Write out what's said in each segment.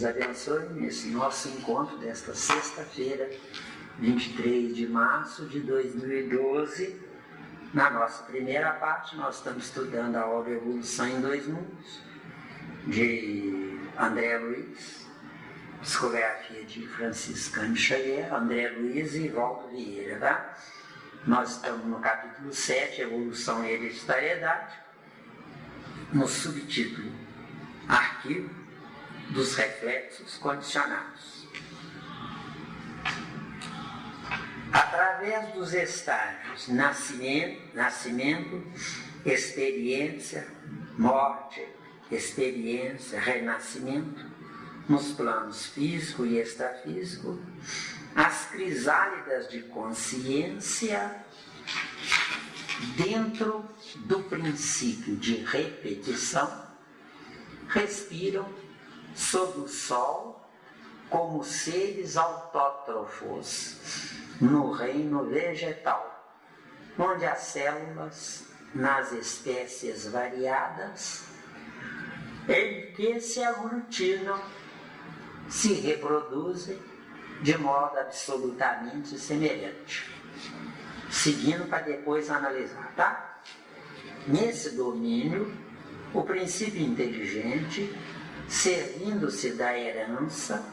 abençoe nesse nosso encontro desta sexta-feira, 23 de março de 2012. Na nossa primeira parte, nós estamos estudando a obra Evolução em Dois Mundos, de André Luiz, psicografia de Franciscano Xavier, André Luiz e Waldo Vieira, tá? Nós estamos no capítulo 7, Evolução e Hereditariedade, no subtítulo Arquivo dos Reflexos Condicionados. Através dos estágios nascimento, experiência, morte, experiência, renascimento, nos planos físico e extrafísico, as crisálidas de consciência, dentro do princípio de repetição, respiram sob o sol como seres autótrofos no reino vegetal, onde as células, nas espécies variadas, em que se aglutinam, se reproduzem de modo absolutamente semelhante. Seguindo para depois analisar, tá? Nesse domínio, o princípio inteligente, servindo-se da herança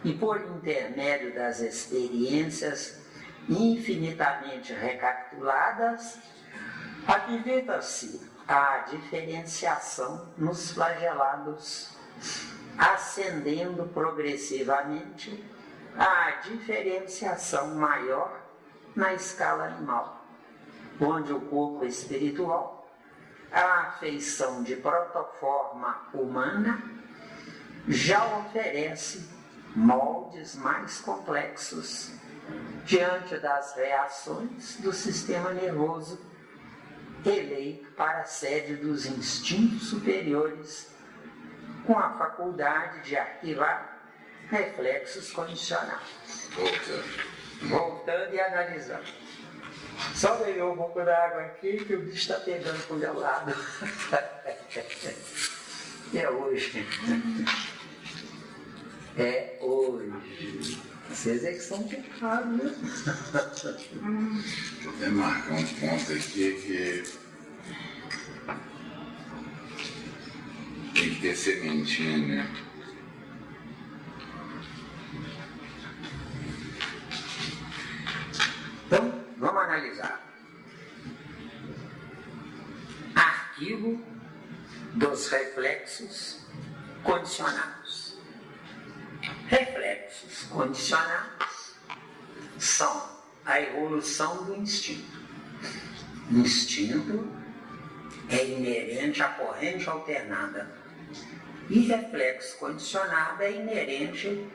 e por intermédio das experiências infinitamente recapituladas, habilita-se à diferenciação nos flagelados, ascendendo progressivamente à diferenciação maior na escala animal, onde o corpo espiritual, a afeição de protoforma humana, já oferece moldes mais complexos diante das reações do sistema nervoso, eleito para a sede dos instintos superiores, com a faculdade de arquivar reflexos condicionados. Voltando e analisando. Só beber um pouco d'água aqui que o bicho está pegando pro meu lado. É hoje. É hoje. Vocês é que são pecados, né? Deixa eu até marcar um ponto aqui que tem que ter sementinha, né? Então, vamos analisar. Arquivo dos reflexos condicionados. Reflexos condicionados são a evolução do instinto. O instinto é inerente à corrente alternada e reflexo condicionado é inerente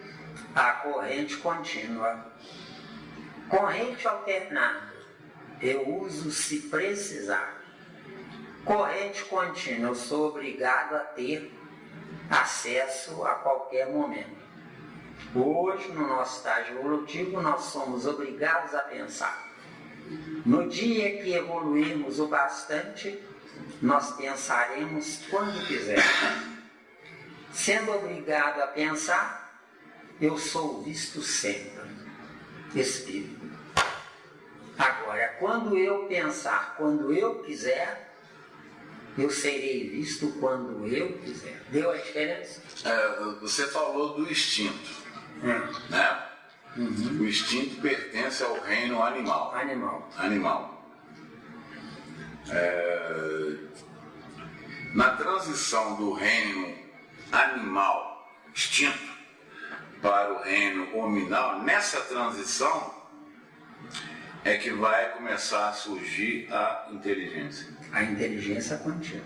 à corrente contínua. Corrente alternada, eu uso se precisar. Corrente contínua, eu sou obrigado a ter acesso a qualquer momento. Hoje, no nosso estágio evolutivo, nós somos obrigados a pensar. No dia que evoluirmos o bastante, nós pensaremos quando quisermos. Sendo obrigado a pensar, eu sou visto sempre. Espírito. Agora, quando eu pensar, quando eu quiser, eu serei visto quando eu quiser. Deu a diferença? Você falou do instinto, né? Uhum. O instinto pertence ao reino animal. Na transição do reino animal, instinto, para o reino hominal, nessa transição é que vai começar a surgir a inteligência. A inteligência contínua.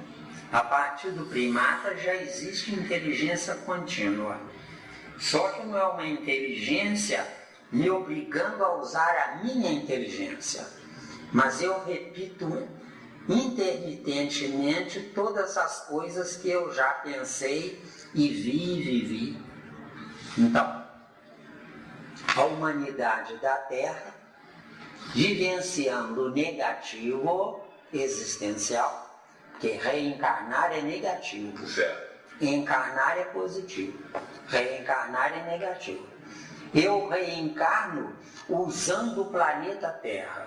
A partir do primata já existe inteligência contínua. Só que não é uma inteligência me obrigando a usar a minha inteligência. Mas eu repito intermitentemente todas as coisas que eu já pensei e vivi. Então, a humanidade da Terra, vivenciando o negativo existencial, porque reencarnar é negativo. Certo. Encarnar é positivo, reencarnar é negativo. Eu reencarno usando o planeta Terra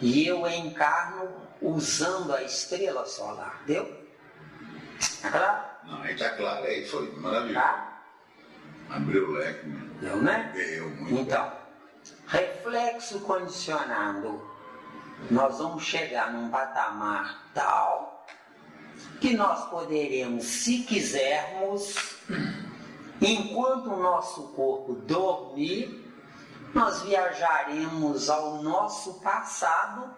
e eu encarno usando a estrela solar. Deu? Tá claro? Não, aí tá claro, aí foi maravilhoso. Tá? Abriu o leque. Deu, né? Deu muito. Então, reflexo condicionado. Nós vamos chegar num patamar tal que nós poderemos, se quisermos, enquanto o nosso corpo dormir, nós viajaremos ao nosso passado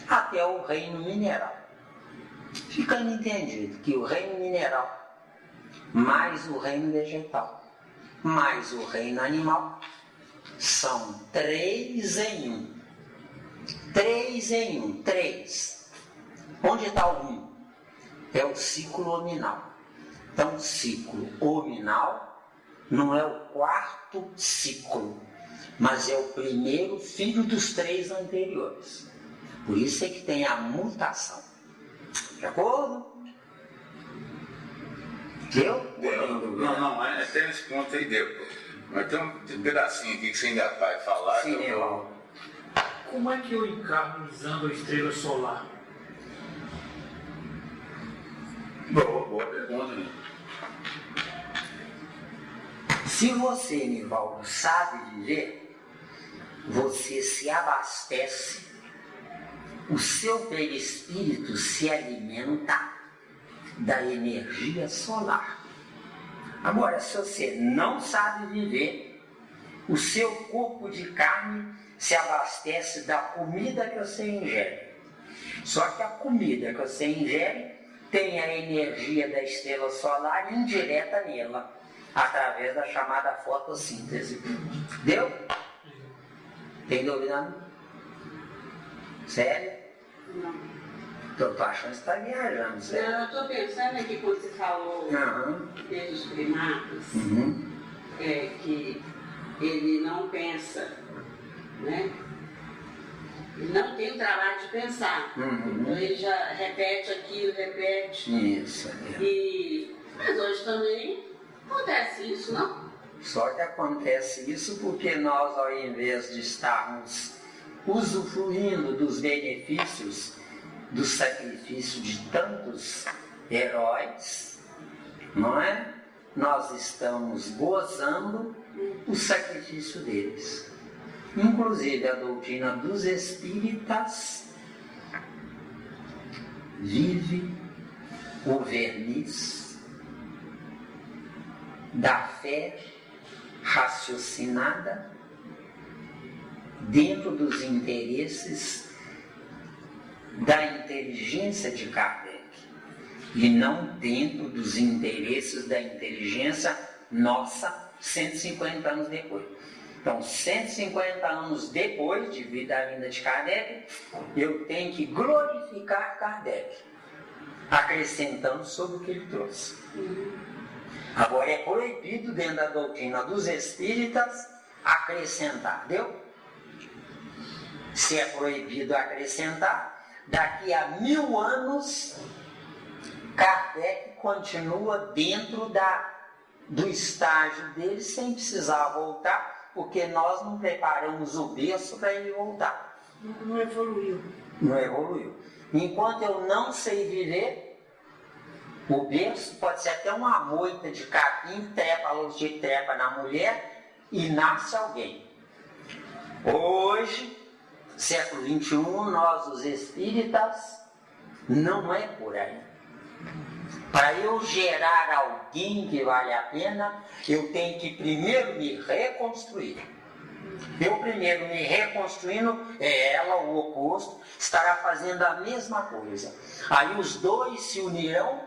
até o reino mineral. Ficando entendido que o reino mineral, mais o reino vegetal, mais o reino animal, são 3 em 1. 3 em 1, 3. Onde está o 1? É o ciclo hominal. Então, o ciclo hominal não é o 4º ciclo, mas é o primeiro filho dos 3 anteriores. Por isso é que tem a mutação. De acordo? Deu? Não, até nesse ponto aí deu. Mas tem um pedacinho aqui que você ainda vai falar. Sim, Como é que eu encarno usando a estrela solar? Boa pergunta, né? Se você, Nivaldo, sabe viver, você se abastece, o seu perispírito se alimenta da energia solar. Agora, se você não sabe viver, o seu corpo de carne se abastece da comida que você ingere. Só que a comida que você ingere tem a energia da estrela solar indireta nela, através da chamada fotossíntese. Deu? Tem dúvida? Não? Sério? Não. Eu tô achando que você está viajando, sério? Não, eu estou pensando aqui quando você falou dos primatas, que ele não pensa, né? Ele não tem o trabalho de pensar. Então ele já repete aquilo, repete. Isso. Mas hoje também acontece isso, não? Só que acontece isso porque nós, ao invés de estarmos usufruindo dos benefícios do sacrifício de tantos heróis, não é? Nós estamos gozando o sacrifício deles. Inclusive a doutrina dos espíritas vive o verniz da fé raciocinada dentro dos interesses da inteligência de Kardec e não dentro dos interesses da inteligência nossa 150 anos depois. Então, 150 anos depois de vida da vinda de Kardec, eu tenho que glorificar Kardec, acrescentando sobre o que ele trouxe. Agora, é proibido dentro da doutrina dos espíritas acrescentar, deu? Se é proibido acrescentar, daqui a 1000 anos, Kardec continua dentro do estágio dele sem precisar voltar, porque nós não preparamos o berço para ele voltar. Não evoluiu. Não evoluiu. Enquanto eu não sei viver, o berço pode ser até uma moita de capim, trepa na mulher e nasce alguém. Hoje, século XXI, nós, os espíritas, não é por aí. Para eu gerar alguém que vale a pena, eu tenho que primeiro me reconstruir. Eu primeiro me reconstruindo, ela, o oposto, estará fazendo a mesma coisa. Aí os dois se unirão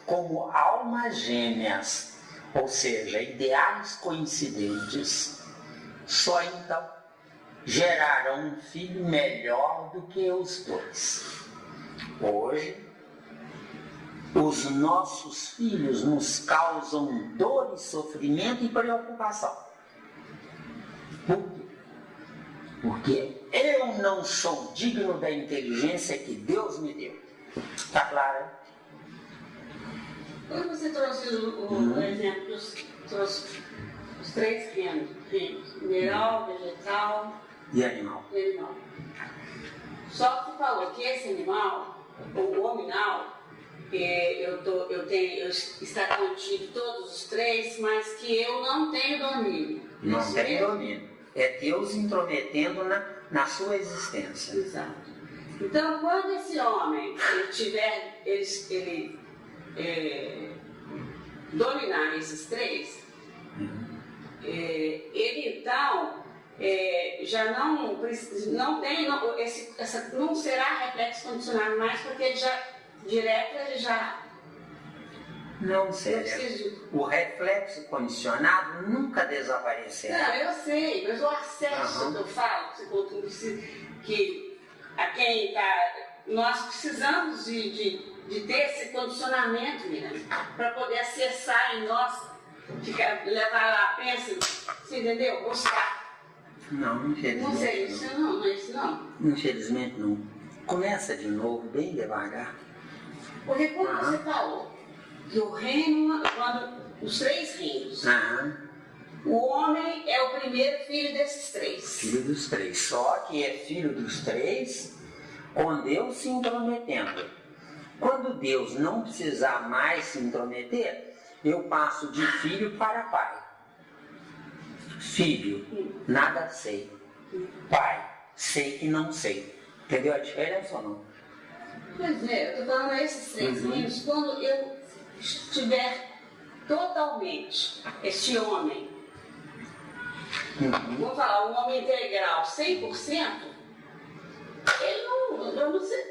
como almas gêmeas, ou seja, ideais coincidentes. Só então gerarão um filho melhor do que os dois. Hoje, os nossos filhos nos causam dor e sofrimento e preocupação. Por quê? Porque eu não sou digno da inteligência que Deus me deu. Está claro? Quando você trouxe o exemplo dos 3 reinos, mineral, vegetal e animal. Só que você falou que esse animal, o hominal, está contido todos os 3, mas que eu não tenho domínio. Não tem domínio. É Deus intrometendo na sua existência. Exato. Então, quando esse homem ele dominar esses 3, ele então já não será reflexo condicionado mais, porque ele já não seja. O reflexo condicionado nunca desaparecerá. Não, eu sei, mas o acesso que eu falo, que a quem está. Nós precisamos de ter esse condicionamento, para poder acessar em nós, levar lá, pensa, você entendeu? Buscar. Não, infelizmente. Não sei, isso não é isso não. Infelizmente não. Começa de novo, bem devagar. Porque quando você falou que o reino, os 3 reinos, o homem é o primeiro filho desses 3. Filho dos 3. Só que é filho dos 3 com Deus se intrometendo. Quando Deus não precisar mais se intrometer, eu passo de filho para pai. Filho, nada sei. Pai, sei que não sei. Entendeu a diferença ou não? Pois é, eu estou falando esses 3 reinos, quando eu estiver totalmente esse homem, vamos falar, um homem integral 100%,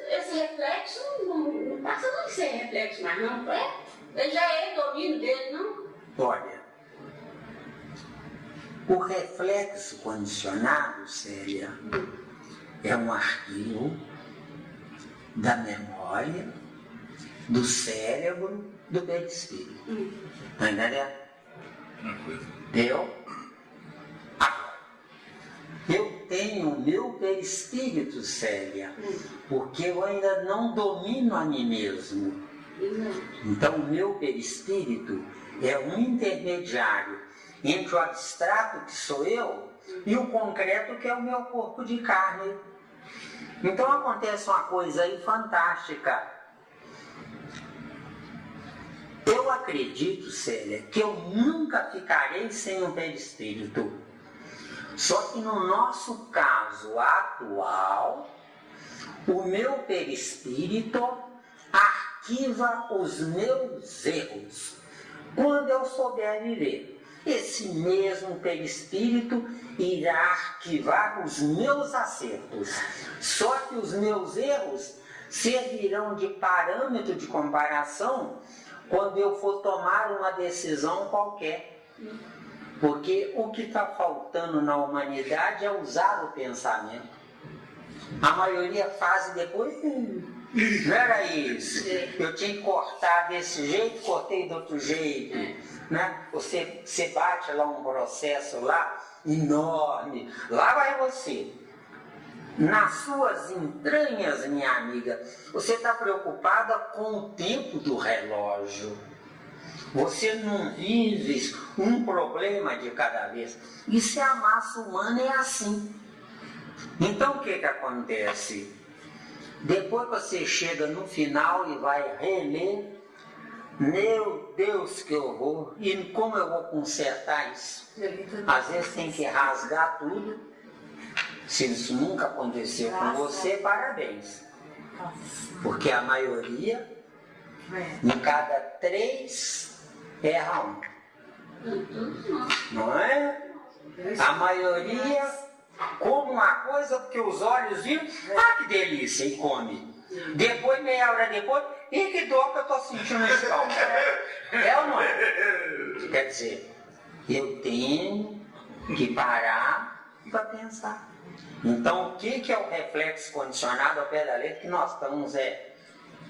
esse reflexo não passa a ser reflexo mais, não é? Ele já é domínio dele, não? Olha, o reflexo condicionado, Célia, é um arquivo da memória, do cérebro, do perispírito. Está entendendo? Eu tenho o meu perispírito, Célia, porque eu ainda não domino a mim mesmo. Então, o meu perispírito é um intermediário entre o abstrato, que sou eu, e o concreto, que é o meu corpo de carne. Então, acontece uma coisa aí fantástica. Eu acredito, Célia, que eu nunca ficarei sem um perispírito. Só que no nosso caso atual, o meu perispírito arquiva os meus erros. Quando eu souber viver, esse mesmo perispírito irá arquivar os meus acertos. Só que os meus erros servirão de parâmetro de comparação quando eu for tomar uma decisão qualquer. Porque o que está faltando na humanidade é usar o pensamento. A maioria faz e depois... Não era isso. Eu tinha que cortar desse jeito, cortei de outro jeito. Né? Você bate lá um processo lá, enorme. Lá vai você. Nas suas entranhas, minha amiga, você está preocupada com o tempo do relógio. Você não vive um problema de cada vez. Isso é a massa humana, é assim. Então o que acontece? Depois você chega no final e vai reler, meu Deus, que horror, e como eu vou consertar isso? Às vezes tem que rasgar tudo. Se isso nunca aconteceu com você, parabéns. Porque a maioria, em cada 3, erra um. Não é? A maioria come uma coisa porque os olhos viram, que delícia, e come. Depois, meia hora depois, e que dor que eu estou sentindo esse caldo. É ou não é? Quer dizer, eu tenho que parar para pensar. Então, o que é o reflexo condicionado ao pé da letra? Que nós estamos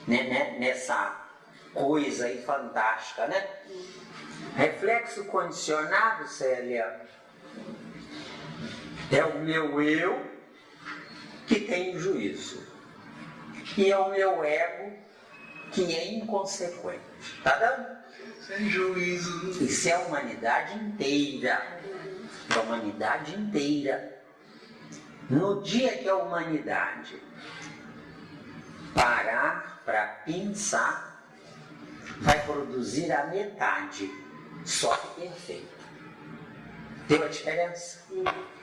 nessa coisa aí fantástica, né? Reflexo condicionado, Célia, é o meu eu que tem juízo. E é o meu ego que é inconsequente. Tá dando? Sem juízo. Isso é a humanidade inteira. É a humanidade inteira. No dia que a humanidade parar para pensar, vai produzir a metade, só que perfeito. Deu a diferença?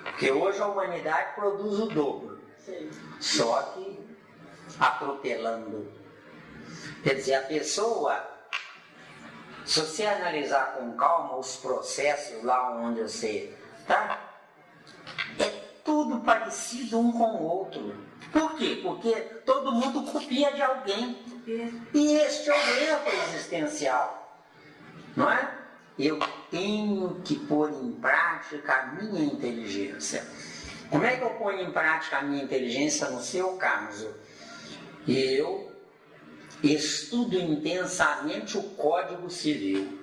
Porque hoje a humanidade produz o dobro, só que atropelando. Quer dizer, a pessoa, se você analisar com calma os processos lá onde você está, é tudo parecido um com o outro. Por quê? Porque todo mundo copia de alguém. E este é o erro existencial. Não é? Eu tenho que pôr em prática a minha inteligência. Como é que eu ponho em prática a minha inteligência no seu caso? Eu estudo intensamente o Código Civil.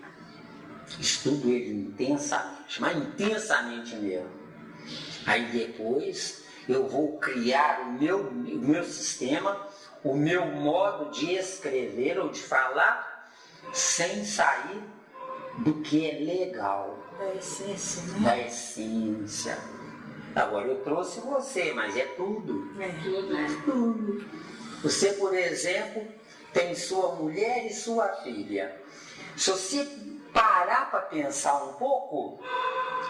Estudo ele intensamente, mas intensamente mesmo. Aí depois eu vou criar o meu sistema, o meu modo de escrever ou de falar, sem sair do que é legal. Da essência, né? Da essência. Agora eu trouxe você, mas é tudo. É. Tudo. Você, por exemplo, tem sua mulher e sua filha. Se você parar para pensar um pouco,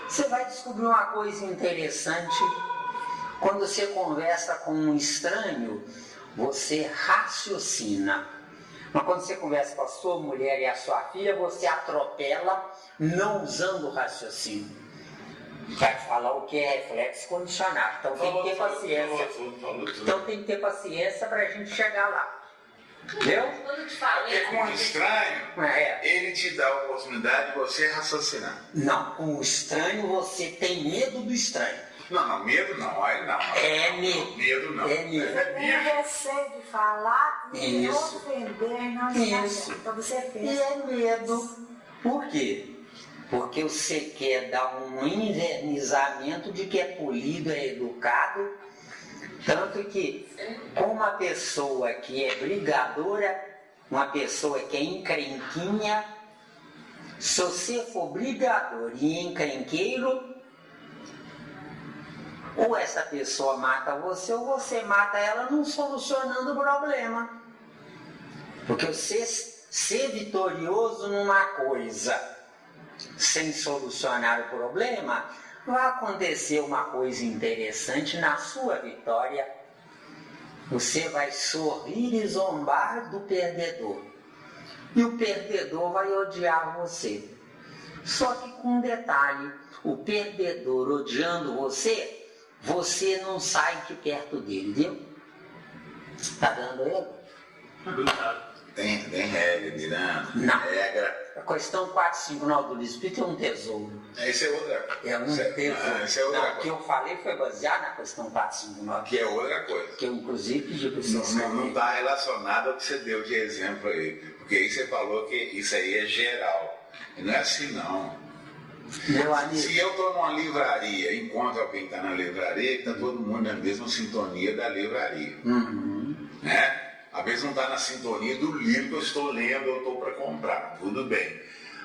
você vai descobrir uma coisa interessante. Quando você conversa com um estranho, você raciocina. Mas quando você conversa com a sua mulher e a sua filha, você atropela, não usando o raciocínio. Vai falar o que é reflexo condicionado. Então tem que ter paciência. Então tem que ter paciência para a gente chegar lá. Entendeu? Quando eu te falei, Porque com o estranho, ele te dá a oportunidade de você raciocinar. Não, com o estranho você tem medo do estranho. Não, medo não, aí não. É medo. Medo não. É medo. Você tem receio de falar e Isso. ofender, não Isso. Então você E pensa. é medo. Por quê? Porque você quer dar um invernizamento de que é polido, é educado. Tanto que, com uma pessoa que é brigadora, uma pessoa que é encrenquinha, se você for brigador e encrenqueiro, ou essa pessoa mata você, ou você mata ela não solucionando o problema. Porque você ser vitorioso numa coisa sem solucionar o problema, vai acontecer uma coisa interessante na sua vitória. Você vai sorrir e zombar do perdedor. E o perdedor vai odiar você. Só que com um detalhe, o perdedor odiando você, você não sai de perto dele, viu? Tá dando ele? Tem regra, Miranda. Não. Regra. A questão 459 do livro Espírito é um tesouro. Isso é outra coisa. É um tesouro. Isso é outra Não, coisa. o que eu falei foi baseado na questão 459. Que é outra coisa. Que eu, inclusive, pedi para vocês Não está relacionado ao que você deu de exemplo aí. Porque aí você falou que isso aí é geral. E não é assim, não. Meu amigo. Se eu estou numa livraria, encontro alguém que está na livraria, está todo mundo na mesma sintonia da livraria. Né? Às vezes não está na sintonia do livro que eu estou lendo ou estou para comprar. Tudo bem.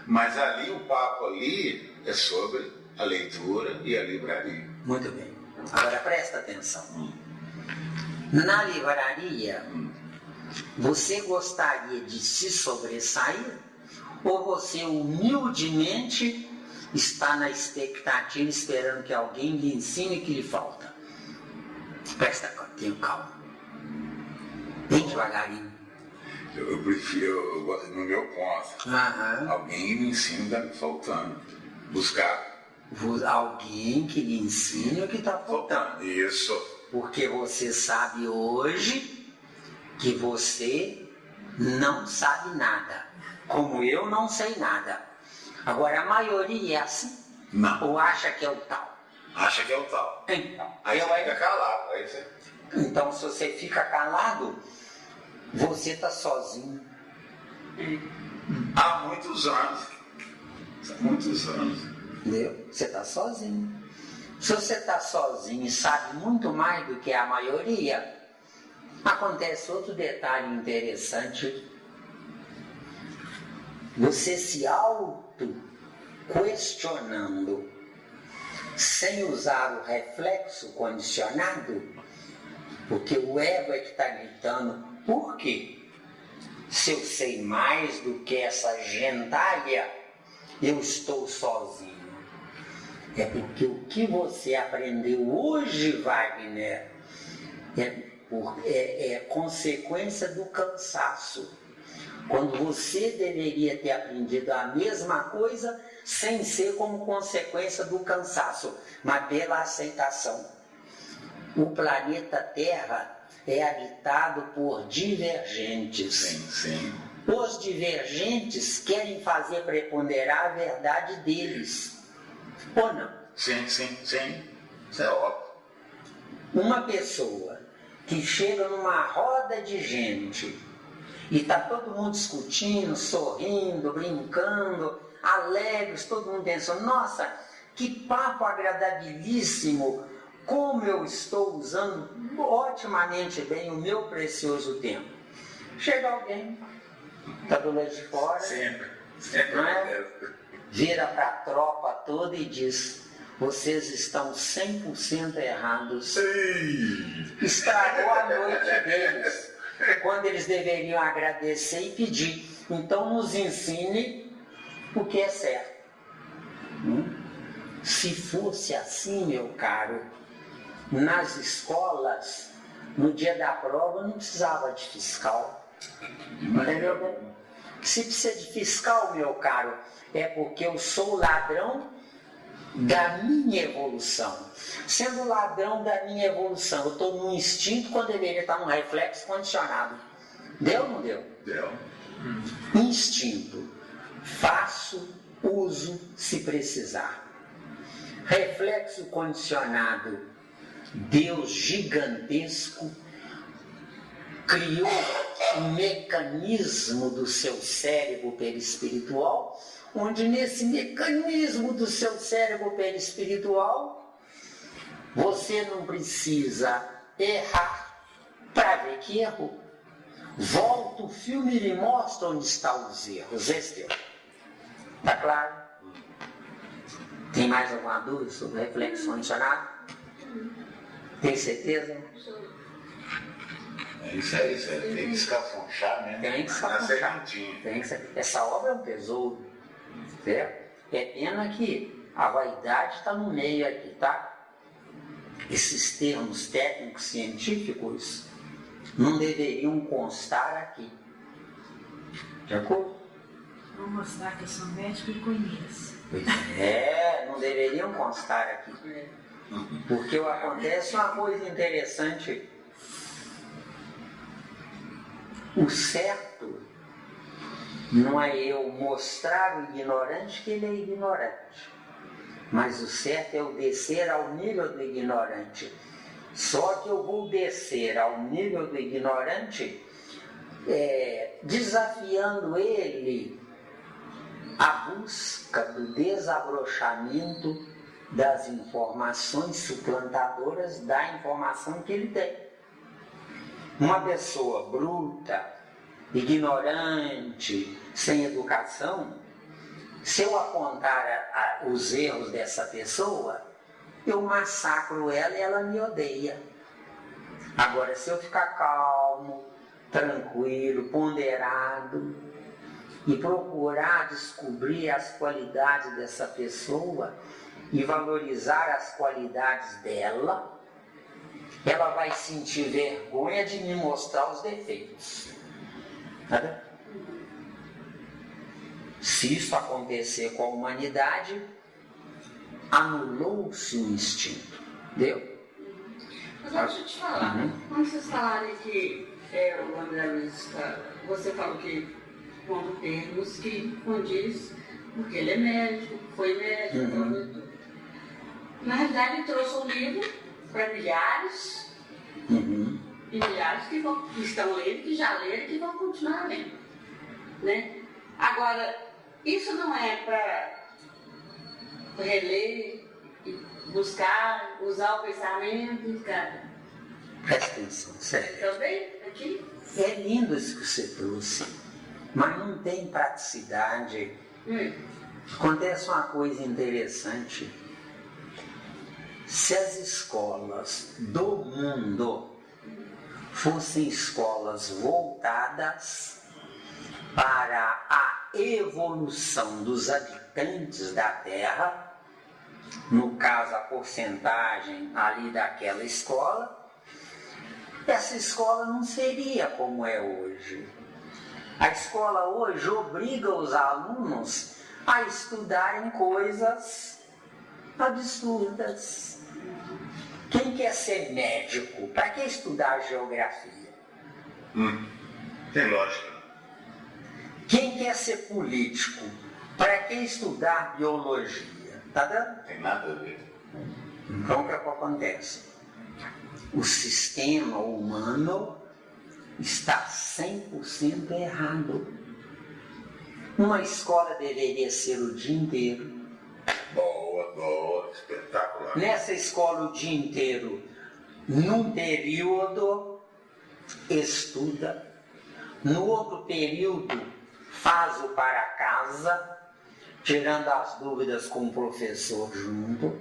Mas ali, o papo ali é sobre a leitura e a livraria. Muito bem. Agora presta atenção. Na livraria, você gostaria de se sobressair ou você humildemente está na expectativa esperando que alguém lhe ensine o que lhe falta? Presta calma. Bem devagarinho. Eu prefiro, no meu ponto, alguém me ensina o que está me faltando. Buscar. Alguém que lhe ensine o que está faltando. Isso. Porque você sabe hoje que você não sabe nada. Como eu não sei nada. Agora a maioria é assim? Não. Ou acha que é o tal? Acha que é o tal. Então, Aí você fica calado. Aí você... Então, se você fica calado, você está sozinho. Há muitos anos. Entendeu? Você está sozinho. Se você está sozinho e sabe muito mais do que a maioria, acontece outro detalhe interessante você se auto-questionando, sem usar o reflexo condicionado, porque o ego é que está gritando, por quê? Se eu sei mais do que essa gentalha, eu estou sozinho. É porque o que você aprendeu hoje, Wagner, é consequência do cansaço. Quando você deveria ter aprendido a mesma coisa, sem ser como consequência do cansaço, mas pela aceitação. O planeta Terra é habitado por divergentes. Sim, sim. Os divergentes querem fazer preponderar a verdade deles. Ou não? Sim, sim, sim. Isso é óbvio. Uma pessoa que chega numa roda de gente e está todo mundo discutindo, sorrindo, brincando, alegres, todo mundo pensando, nossa, que papo agradabilíssimo, como eu estou usando otimamente bem o meu precioso tempo. Chega alguém, está do lado de fora, Sempre. não é? Vira para a tropa toda e diz, vocês estão 100% errados. Estragou a noite deles, quando eles deveriam agradecer e pedir. Então nos ensine o que é certo. Se fosse assim, meu caro, nas escolas, no dia da prova não precisava de fiscal. Entendeu? Se precisa de fiscal, meu caro, é porque eu sou ladrão da minha evolução. Sendo ladrão da minha evolução, eu estou num instinto quando deveria estar num reflexo condicionado. Deu ou não deu? Deu. Instinto. Faço, uso, se precisar. Reflexo condicionado. Deus gigantesco criou um mecanismo do seu cérebro perispiritual, onde nesse mecanismo do seu cérebro perispiritual você não precisa errar para ver que errou. Volta o filme e lhe mostra onde estão os erros. Esse deu. Tá claro? Tem mais alguma dúvida sobre reflexo condicionado? Tem certeza? É isso aí, tem que escafunchar mesmo. Tem que escafunchar. Essa obra é um tesouro. Certo? É pena que a vaidade está no meio aqui, tá? Esses termos técnicos científicos não deveriam constar aqui. De acordo? Vou mostrar que eu sou médico e conheço. Não deveriam constar aqui. Porque acontece uma coisa interessante. O certo não é eu mostrar o ignorante que ele é ignorante. Mas o certo é eu descer ao nível do ignorante. Só que eu vou descer ao nível do ignorante desafiando ele à busca do desabrochamento das informações suplantadoras da informação que ele tem. Uma pessoa bruta, ignorante, sem educação, se eu apontar os erros dessa pessoa, eu massacro ela e ela me odeia. Agora, se eu ficar calmo, tranquilo, ponderado e procurar descobrir as qualidades dessa pessoa e valorizar as qualidades dela, ela vai sentir vergonha de me mostrar os defeitos. Tá vendo? Se isso acontecer com a humanidade, anulou-se o instinto. Deu? Mas deixa eu te falar, quando vocês falarem que o André Luiz, você falou que pondo termos que condiz, porque ele é médico, foi médico, na realidade ele trouxe um livro para milhares e milhares que estão lendo, que já leram e que vão continuar lendo. Né? Agora, isso não é para reler e buscar, usar o pensamento, cara. Presta atenção, sério. Também, aqui? É lindo isso que você trouxe. mas não tem praticidade. Acontece uma coisa interessante. Se as escolas do mundo fossem escolas voltadas para a evolução dos habitantes da Terra, no caso a porcentagem ali daquela escola, essa escola não seria como é hoje. A escola hoje obriga os alunos a estudarem coisas absurdas. Quem quer ser médico? Para que estudar geografia? Tem lógica. Quem quer ser político? Para que estudar biologia? Tá dando? Tem nada a ver. Então o que acontece? O sistema humano está 100% errado. Uma escola deveria ser o dia inteiro. Boa, espetacular. Nessa escola o dia inteiro, num período, estuda. No outro período, faz o para casa, tirando as dúvidas com o professor junto.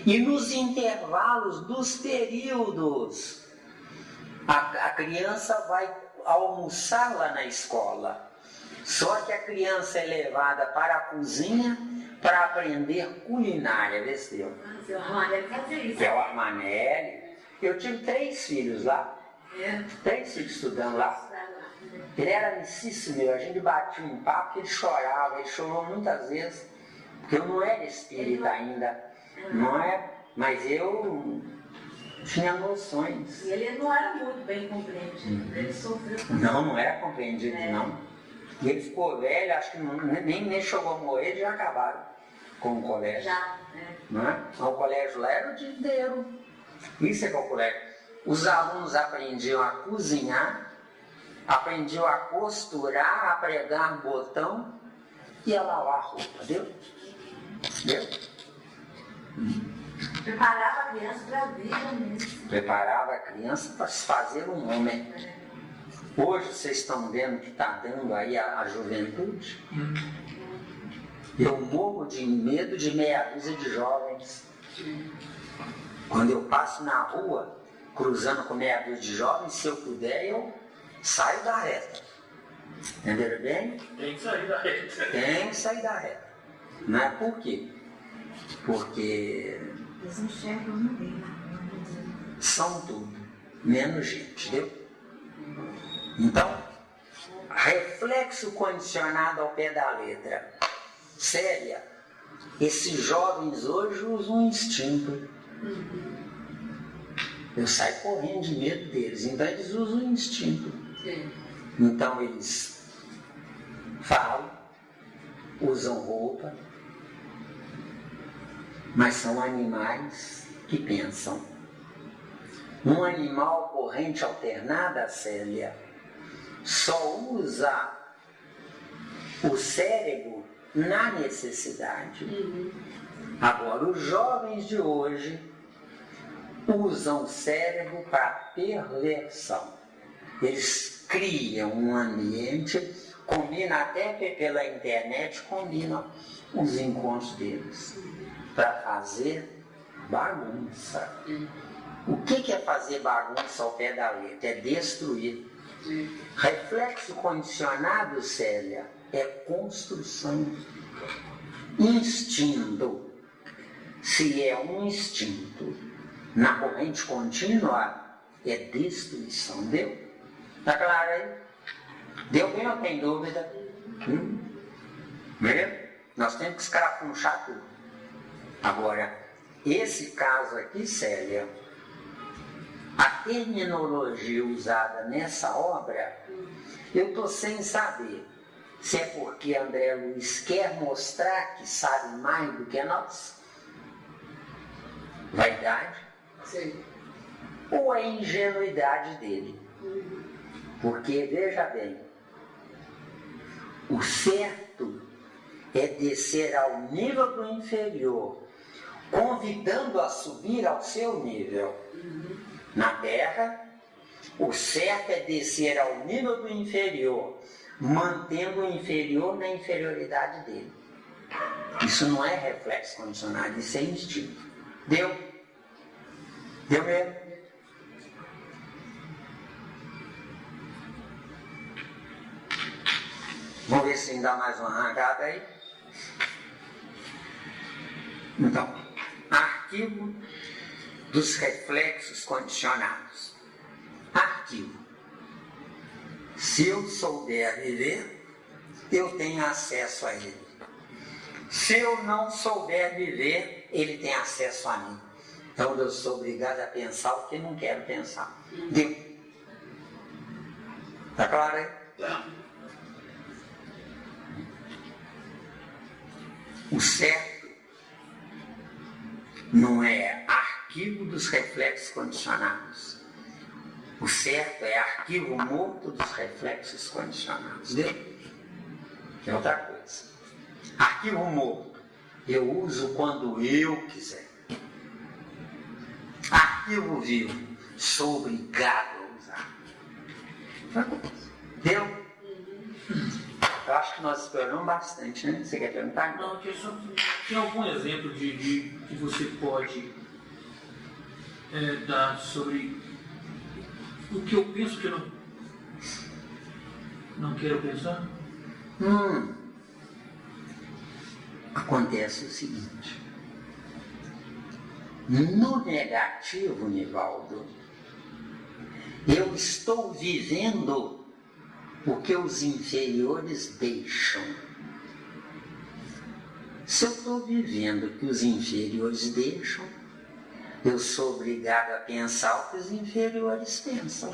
E nos intervalos dos períodos, a criança vai almoçar lá na escola. Só que a criança é levada para a cozinha para aprender culinária, vê se deu. Seu Armanelli fazia isso. É o Armanelli. Eu tive 3 filhos lá. 3 filhos estudando lá. Ele era amicíssimo meu, a gente batia um papo, ele chorava, ele chorou muitas vezes, porque eu não era espírita ainda, não é? Mas eu tinha noções. E ele não era muito bem compreendido, ele sofreu. Não era compreendido, não. E ele ficou velho, acho que nem chegou a morrer, já acabaram com o colégio. Já, Não é? Então, o colégio lá era o dia inteiro. Isso é que é o colégio. Os alunos aprendiam a cozinhar, aprendiam a costurar, a pregar botão e a lavar roupa, deu? Preparava a criança para a vida mesmo. Preparava a criança para se fazer um homem. Hoje vocês estão vendo que está dando aí a juventude? Eu morro de medo de meia dúzia de jovens. Quando eu passo na rua, cruzando com meia dúzia de jovens, se eu puder, eu saio da reta. Entenderam bem? Tem que sair da reta. Tem que sair da reta. Não é por quê? Porque Eles enxergam ninguém. são tudo, menos gente, entendeu? Então, reflexo condicionado ao pé da letra. Séria, esses jovens hoje usam um instinto. Eu saio correndo de medo deles, então eles usam o instinto. Então eles falam, usam roupa, mas são animais que pensam. Um animal corrente alternada, Célia, só usa o cérebro na necessidade. Agora, os jovens de hoje usam o cérebro para perversão. Eles criam um ambiente, combinam até pela internet, combinam os encontros deles para fazer bagunça. O que é fazer bagunça ao pé da letra? É destruir. Reflexo condicionado, Célia, é construção. Instinto. Se é um instinto na corrente contínua, é destruição. Deu? Está claro aí? Deu bem, não tem dúvida? Viu? Nós temos que escarafunchar tudo. Agora, esse caso aqui, Célia, a terminologia usada nessa obra, eu estou sem saber se é porque André Luiz quer mostrar que sabe mais do que nós. Vaidade. Sim. Ou a ingenuidade dele. Porque, veja bem, o certo é descer ao nível do inferior, convidando a subir ao seu nível. Na Terra, o certo é descer ao nível do inferior, mantendo o inferior na inferioridade dele. Isso não é reflexo condicionado, isso é instinto. Deu? Deu mesmo? Vamos ver se ainda dá mais uma arrancada aí. Então, arquivo dos reflexos condicionados. Arquivo. Se eu souber viver, eu tenho acesso a ele. Se eu não souber viver, ele tem acesso a mim. Então eu sou obrigado a pensar o que não quero pensar. Deu? Tá claro aí? Tá. O certo não é arquivo dos reflexos condicionados. O certo é arquivo morto dos reflexos condicionados. Deu? É outra coisa. Arquivo morto eu uso quando eu quiser. Arquivo vivo sou obrigado a usar. Deu? Eu acho que nós exploramos bastante, né? Você quer perguntar? Não, tem algum exemplo de que você pode dar sobre o que eu penso que eu não quero pensar? Acontece o seguinte. No negativo, Nivaldo, eu estou vivendo o que os inferiores deixam. Se eu estou vivendo o que os inferiores deixam, eu sou obrigado a pensar o que os inferiores pensam.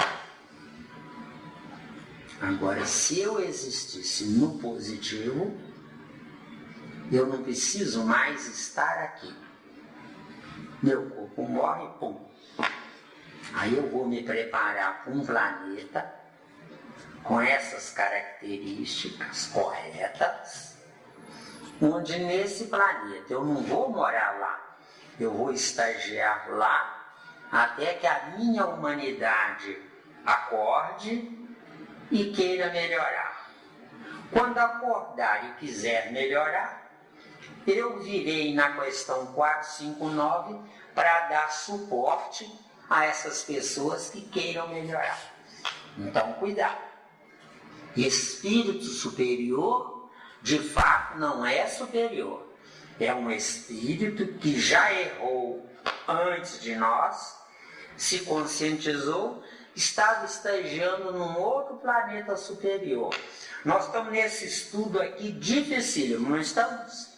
Agora, se eu existisse no positivo, eu não preciso mais estar aqui. Meu corpo morre, pum. Aí eu vou me preparar para um planeta com essas características corretas, onde nesse planeta eu não vou morar lá, eu vou estagiar lá até que a minha humanidade acorde e queira melhorar. Quando acordar e quiser melhorar, eu virei na questão 459 para dar suporte a essas pessoas que queiram melhorar. Então, cuidado. Espírito superior, de fato, não é superior. É um espírito que já errou antes de nós, se conscientizou, estava estagiando num outro planeta superior. Nós estamos nesse estudo aqui dificílimo, não estamos?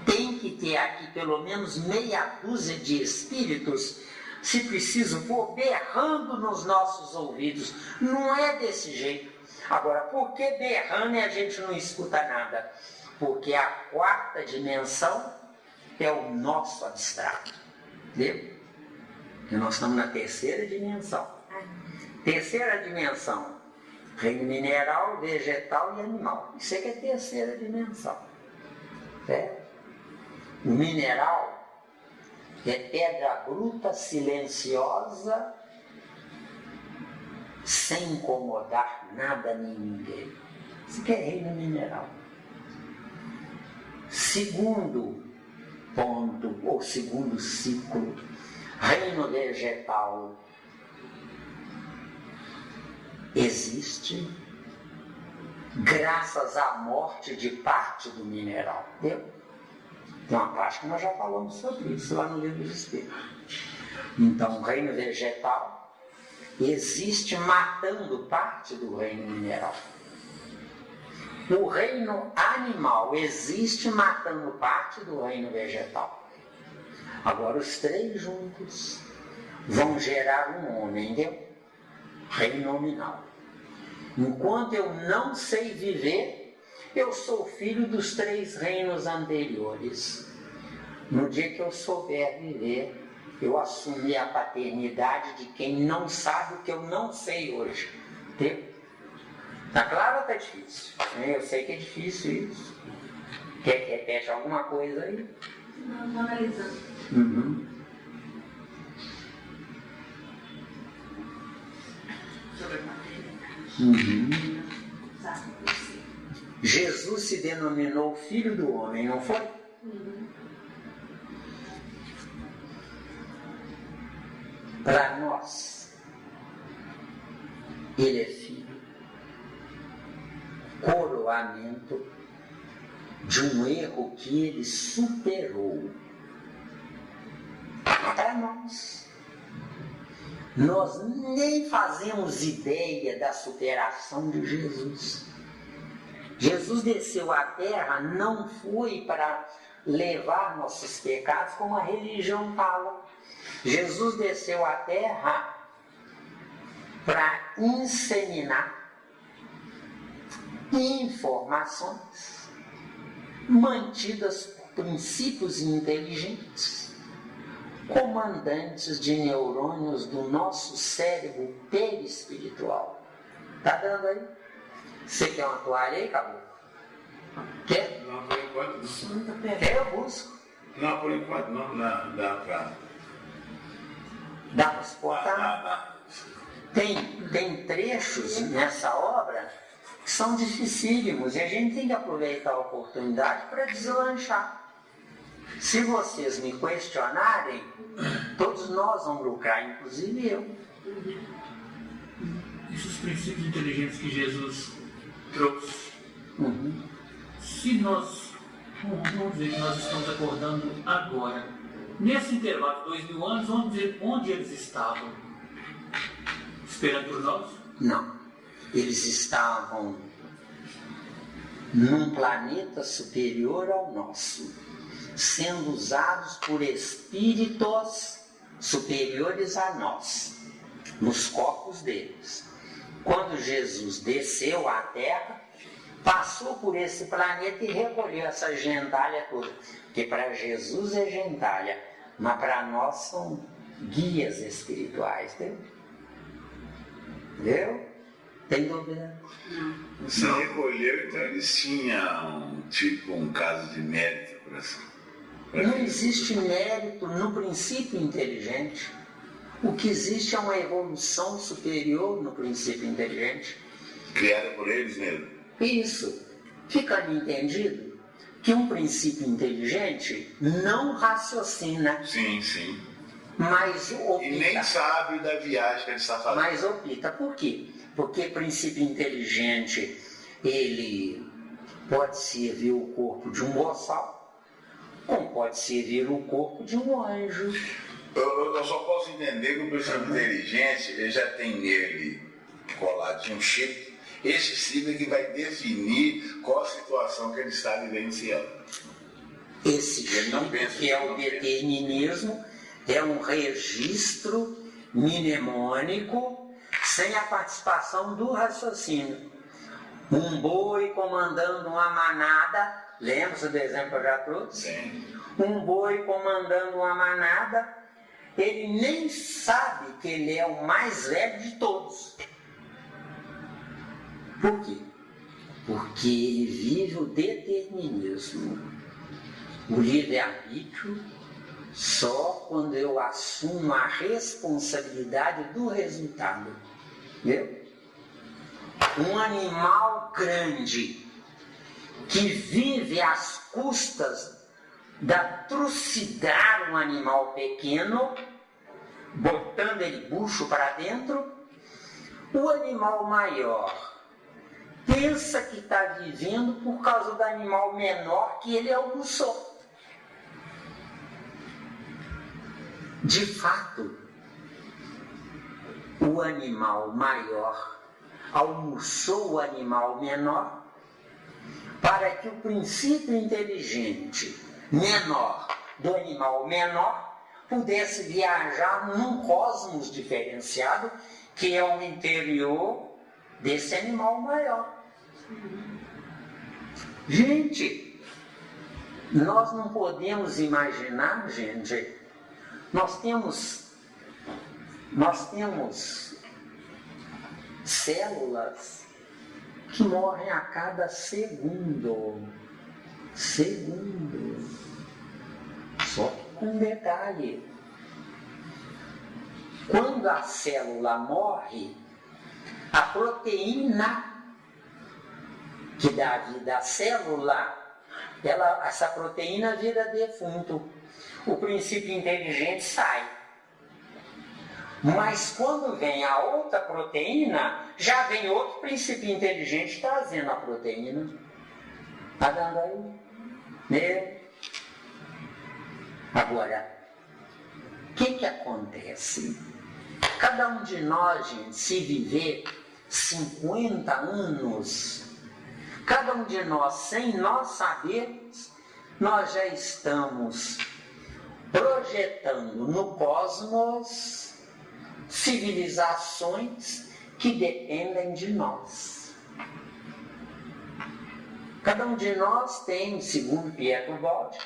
Tem que ter aqui pelo menos meia dúzia de espíritos, se preciso, for berrando nos nossos ouvidos. Não é desse jeito. Agora, por que berrando e a gente não escuta nada? Porque a quarta dimensão é o nosso abstrato. Entendeu? E nós estamos na terceira dimensão. Terceira dimensão, reino mineral, vegetal e animal. Isso é que é terceira dimensão. Certo? O mineral é pedra bruta, silenciosa, sem incomodar nada nem ninguém. Isso que é reino mineral. Segundo ponto, ou segundo ciclo, reino vegetal existe graças à morte de parte do mineral. Entendeu? Tem uma parte que nós já falamos sobre isso lá no livro dos Espíritos. Então, o reino vegetal existe matando parte do reino mineral. O reino animal existe matando parte do reino vegetal. Agora, os três juntos vão gerar um homem, entendeu? Reino nominal. Enquanto eu não sei viver, eu sou filho dos três reinos anteriores. No dia que eu souber viver, eu assumi a paternidade de quem não sabe o que eu não sei hoje. Entendeu? Tá claro ou tá difícil? Eu sei que é difícil isso. Quer que repete alguma coisa aí? Não, estou analisando. Sobre a maternidade. Sabe? Jesus se denominou Filho do Homem, não foi? Para nós, ele é filho, coroamento de um erro que ele superou. Para nós nem fazemos ideia da superação de Jesus. Jesus desceu à terra, não foi para levar nossos pecados, como a religião fala. Jesus desceu à terra para inseminar informações mantidas por princípios inteligentes, comandantes de neurônios do nosso cérebro perispiritual. Está dando aí? Você quer uma toalha aí, caboclo? Quer? Não, por enquanto não. Eu busco. Não, por enquanto não. Dá para suportar? Tem trechos nessa obra que são dificílimos e a gente tem que aproveitar a oportunidade para deslanchar. Se vocês me questionarem, todos nós vamos lucrar, inclusive eu. Esses princípios inteligentes que Jesus trouxe, se nós, vamos dizer que nós estamos acordando agora, nesse intervalo de 2000 anos, vamos dizer onde eles estavam? Esperando por nós? Não. Eles estavam num planeta superior ao nosso, sendo usados por espíritos superiores a nós, nos corpos deles. Quando Jesus desceu à Terra, passou por esse planeta e recolheu essa gentalha toda, que para Jesus é gentalha, mas para nós são guias espirituais, entendeu? Tem dúvida? Você recolheu, então eles tinham um caso de mérito para isso. Não existe mérito no princípio inteligente. O que existe é uma evolução superior no princípio inteligente. Criada por eles mesmo. Isso. Fica entendido que um princípio inteligente não raciocina. Sim, sim. Mas opta. E nem sabe da viagem que ele está fazendo. Mas opta. Por quê? Porque princípio inteligente, ele pode servir o corpo de um boçal, como pode servir o corpo de um anjo. Eu só posso entender que o princípio inteligente, ele já tem nele coladinho um chip. Esse chip é que vai definir qual a situação que ele está vivenciando. Esse chip, que é o determinismo, é um registro mnemônico sem a participação do raciocínio. Um boi comandando uma manada, lembra-se do exemplo que eu já trouxe? Sim. Um boi comandando uma manada, ele nem sabe que ele é o mais velho de todos. Por quê? Porque ele vive o determinismo. O livre-arbítrio só quando eu assumo a responsabilidade do resultado. Entendeu? Um animal grande que vive às custas da trucidar um animal pequeno, botando ele bucho para dentro, o animal maior pensa que está vivendo por causa do animal menor que ele almoçou. De fato, o animal maior almoçou o animal menor para que o princípio inteligente menor do animal menor pudesse viajar num cosmos diferenciado que é o interior desse animal maior. Gente, nós não podemos imaginar, gente, nós temos células que morrem a cada segundo. Só que com um detalhe. Quando a célula morre, a proteína que dá vida à célula, essa proteína vira defunto. O princípio inteligente sai. Mas quando vem a outra proteína, já vem outro princípio inteligente trazendo a proteína. Está dando aí? Né? Agora, o que acontece? Cada um de nós, gente, se viver 50 anos, cada um de nós, sem nós sabermos, nós já estamos projetando no cosmos civilizações que dependem de nós. Cada um de nós tem, segundo Pietro Baldi,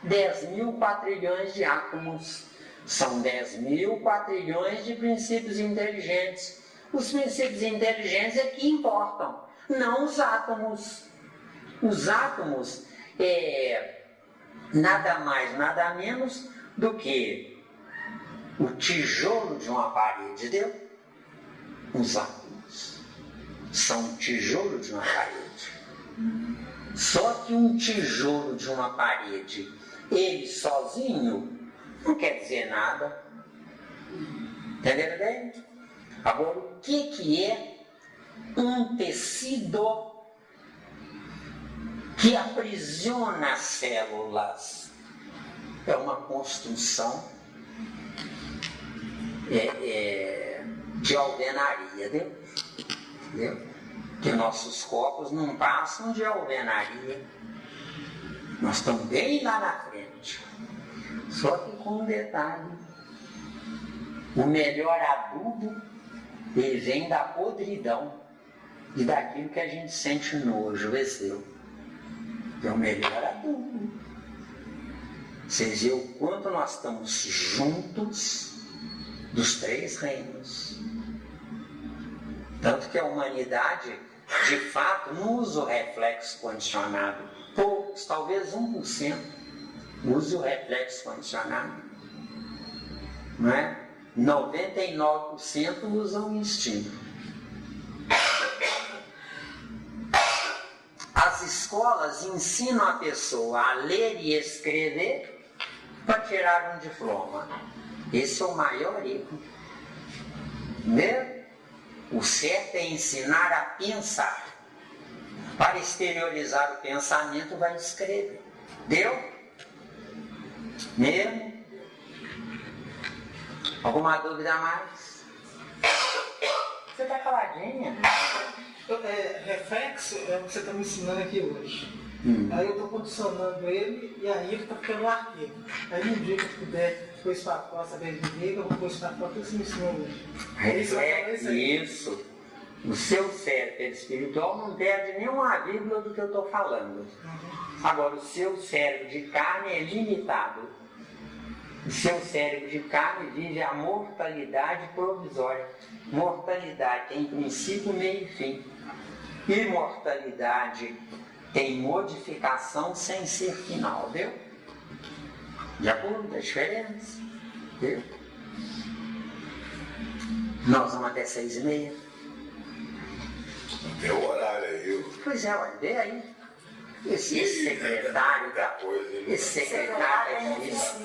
10.000 quatrilhões de átomos. São 10.000 quatrilhões de princípios inteligentes. Os princípios inteligentes é que importam, não os átomos. Os átomos é nada mais, nada menos do que o tijolo de uma parede, entendeu? Os átomos são o tijolo de uma parede. Só que um tijolo de uma parede, ele sozinho, não quer dizer nada. Entendeu bem? Agora, o que é um tecido que aprisiona as células? É uma construção de alvenaria, entendeu? Que nossos corpos não passam de alvenaria. Nós estamos bem lá na frente. Só que com um detalhe: o melhor adubo, ele vem da podridão e daquilo que a gente sente nojo, Veseu. É o melhor adubo. Vocês viram o quanto nós estamos juntos dos três reinos. Tanto que a humanidade, de fato, não usa o reflexo condicionado. Poucos, talvez 1%, usa o reflexo condicionado. Não é? 99% usam o instinto. As escolas ensinam a pessoa a ler e escrever para tirar um diploma. Esse é o maior erro. Né? O certo é ensinar a pensar. Para exteriorizar o pensamento, vai escrever. Deu? Mesmo? Alguma dúvida a mais? Você está caladinha? Reflexo é o que você está me ensinando aqui hoje. Aí eu estou condicionando ele e aí ele está ficando arquivo. Aí no dia que eu puder pôr isso para fora, saber viver, eu vou pôr isso para fora, tudo que você me ensinou hoje. Reflexo, isso. O seu cérebro espiritual não perde nenhuma vírgula do que eu estou falando. Agora, o seu cérebro de carne é limitado. O seu cérebro de carne vive a mortalidade provisória. Mortalidade tem princípio, meio e fim. Imortalidade tem modificação sem ser final, viu? De acordo com a diferença, viu? Nós vamos até 6h30. Tem o horário aí. Pois é, olha, vê aí. Esse secretário, esse secretário é difícil.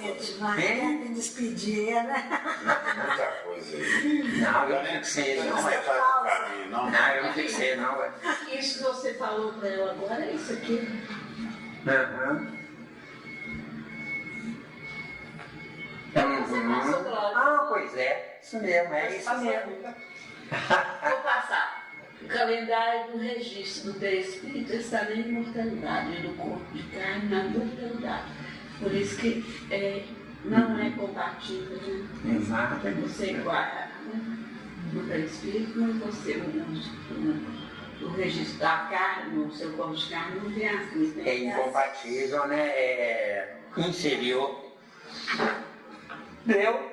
Tem que despedir, né? Muita coisa aí. Não, eu não fixei, não. Não, eu não fixei, não. Isso que você falou para ela agora é isso aqui. Ah, pois é. Isso mesmo, é isso mesmo. Vou passar. O calendário do registro do perispírito está na imortalidade do corpo de carne, na mortalidade. Por isso que não é compatível, né? Exato. Você guarda no perispírito, mas você o registro da carne, no seu corpo de carne, não tem assim. É incompatível, né? É inferior. Deu?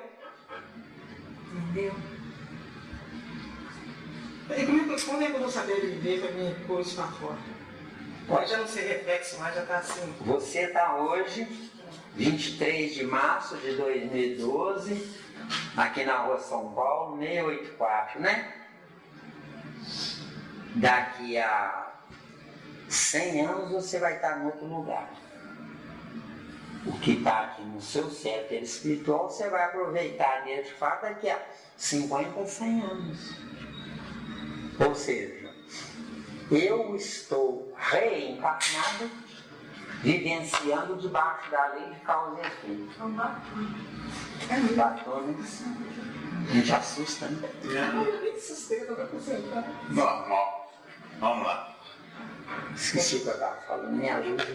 Entendeu? E quando é que eu vou saber viver para mim pôr isso para fora? Pode já não ser reflexo, mas já está assim. Você está hoje, 23 de março de 2012, aqui na rua São Paulo, 684, né? Daqui a 100 anos você vai estar em outro lugar. O que está aqui no seu cérebro espiritual, você vai aproveitar nele de fato daqui a 50, 100 anos. Ou seja, eu estou reencarnado, vivenciando debaixo da lei de causa e efeito. Batones. A gente assusta, né? Normal. Vamos lá. Esqueci o que eu estava falando, me ajuda.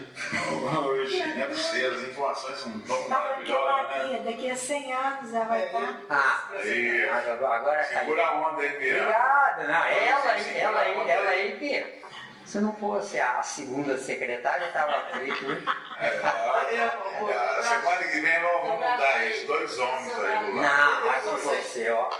Hoje, não sei, as informações são tão maravilhosas, né? Daqui a 100 anos ela vai estar. Aí, Agora segura a onda aí, Miriam. obrigado, não, ela aí que se não fosse a segunda secretária, estava feito. Semana que vem nós vamos mudar isso, 2 homens aí do lado. Não, mas você, ó.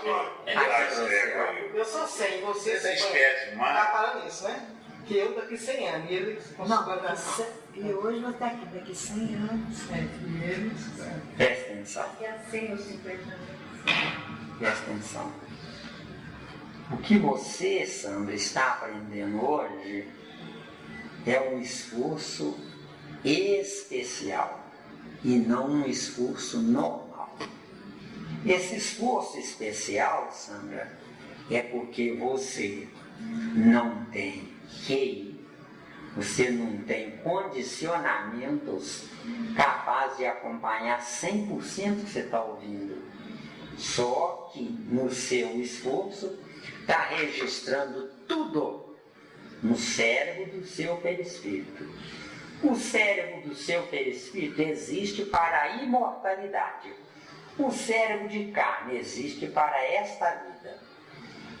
Eu sou 100, você Você é esperto demais. Tá falando isso, né? Que eu daqui 100 anos, e ele com 50 anos. E hoje vai estar aqui, daqui a 100 anos. E eles... Presta atenção, Daqui a 100 ou 50 anos. presta atenção. O que você, Sandra, está aprendendo hoje é um esforço especial e não um esforço normal. Esse esforço especial, Sandra, é porque você não tem QI, você não tem condicionamentos capazes de acompanhar 100% o que você está ouvindo. Só que no seu esforço está registrando tudo no cérebro do seu perispírito. O cérebro do seu perispírito existe para a imortalidade. O cérebro de carne existe para esta vida.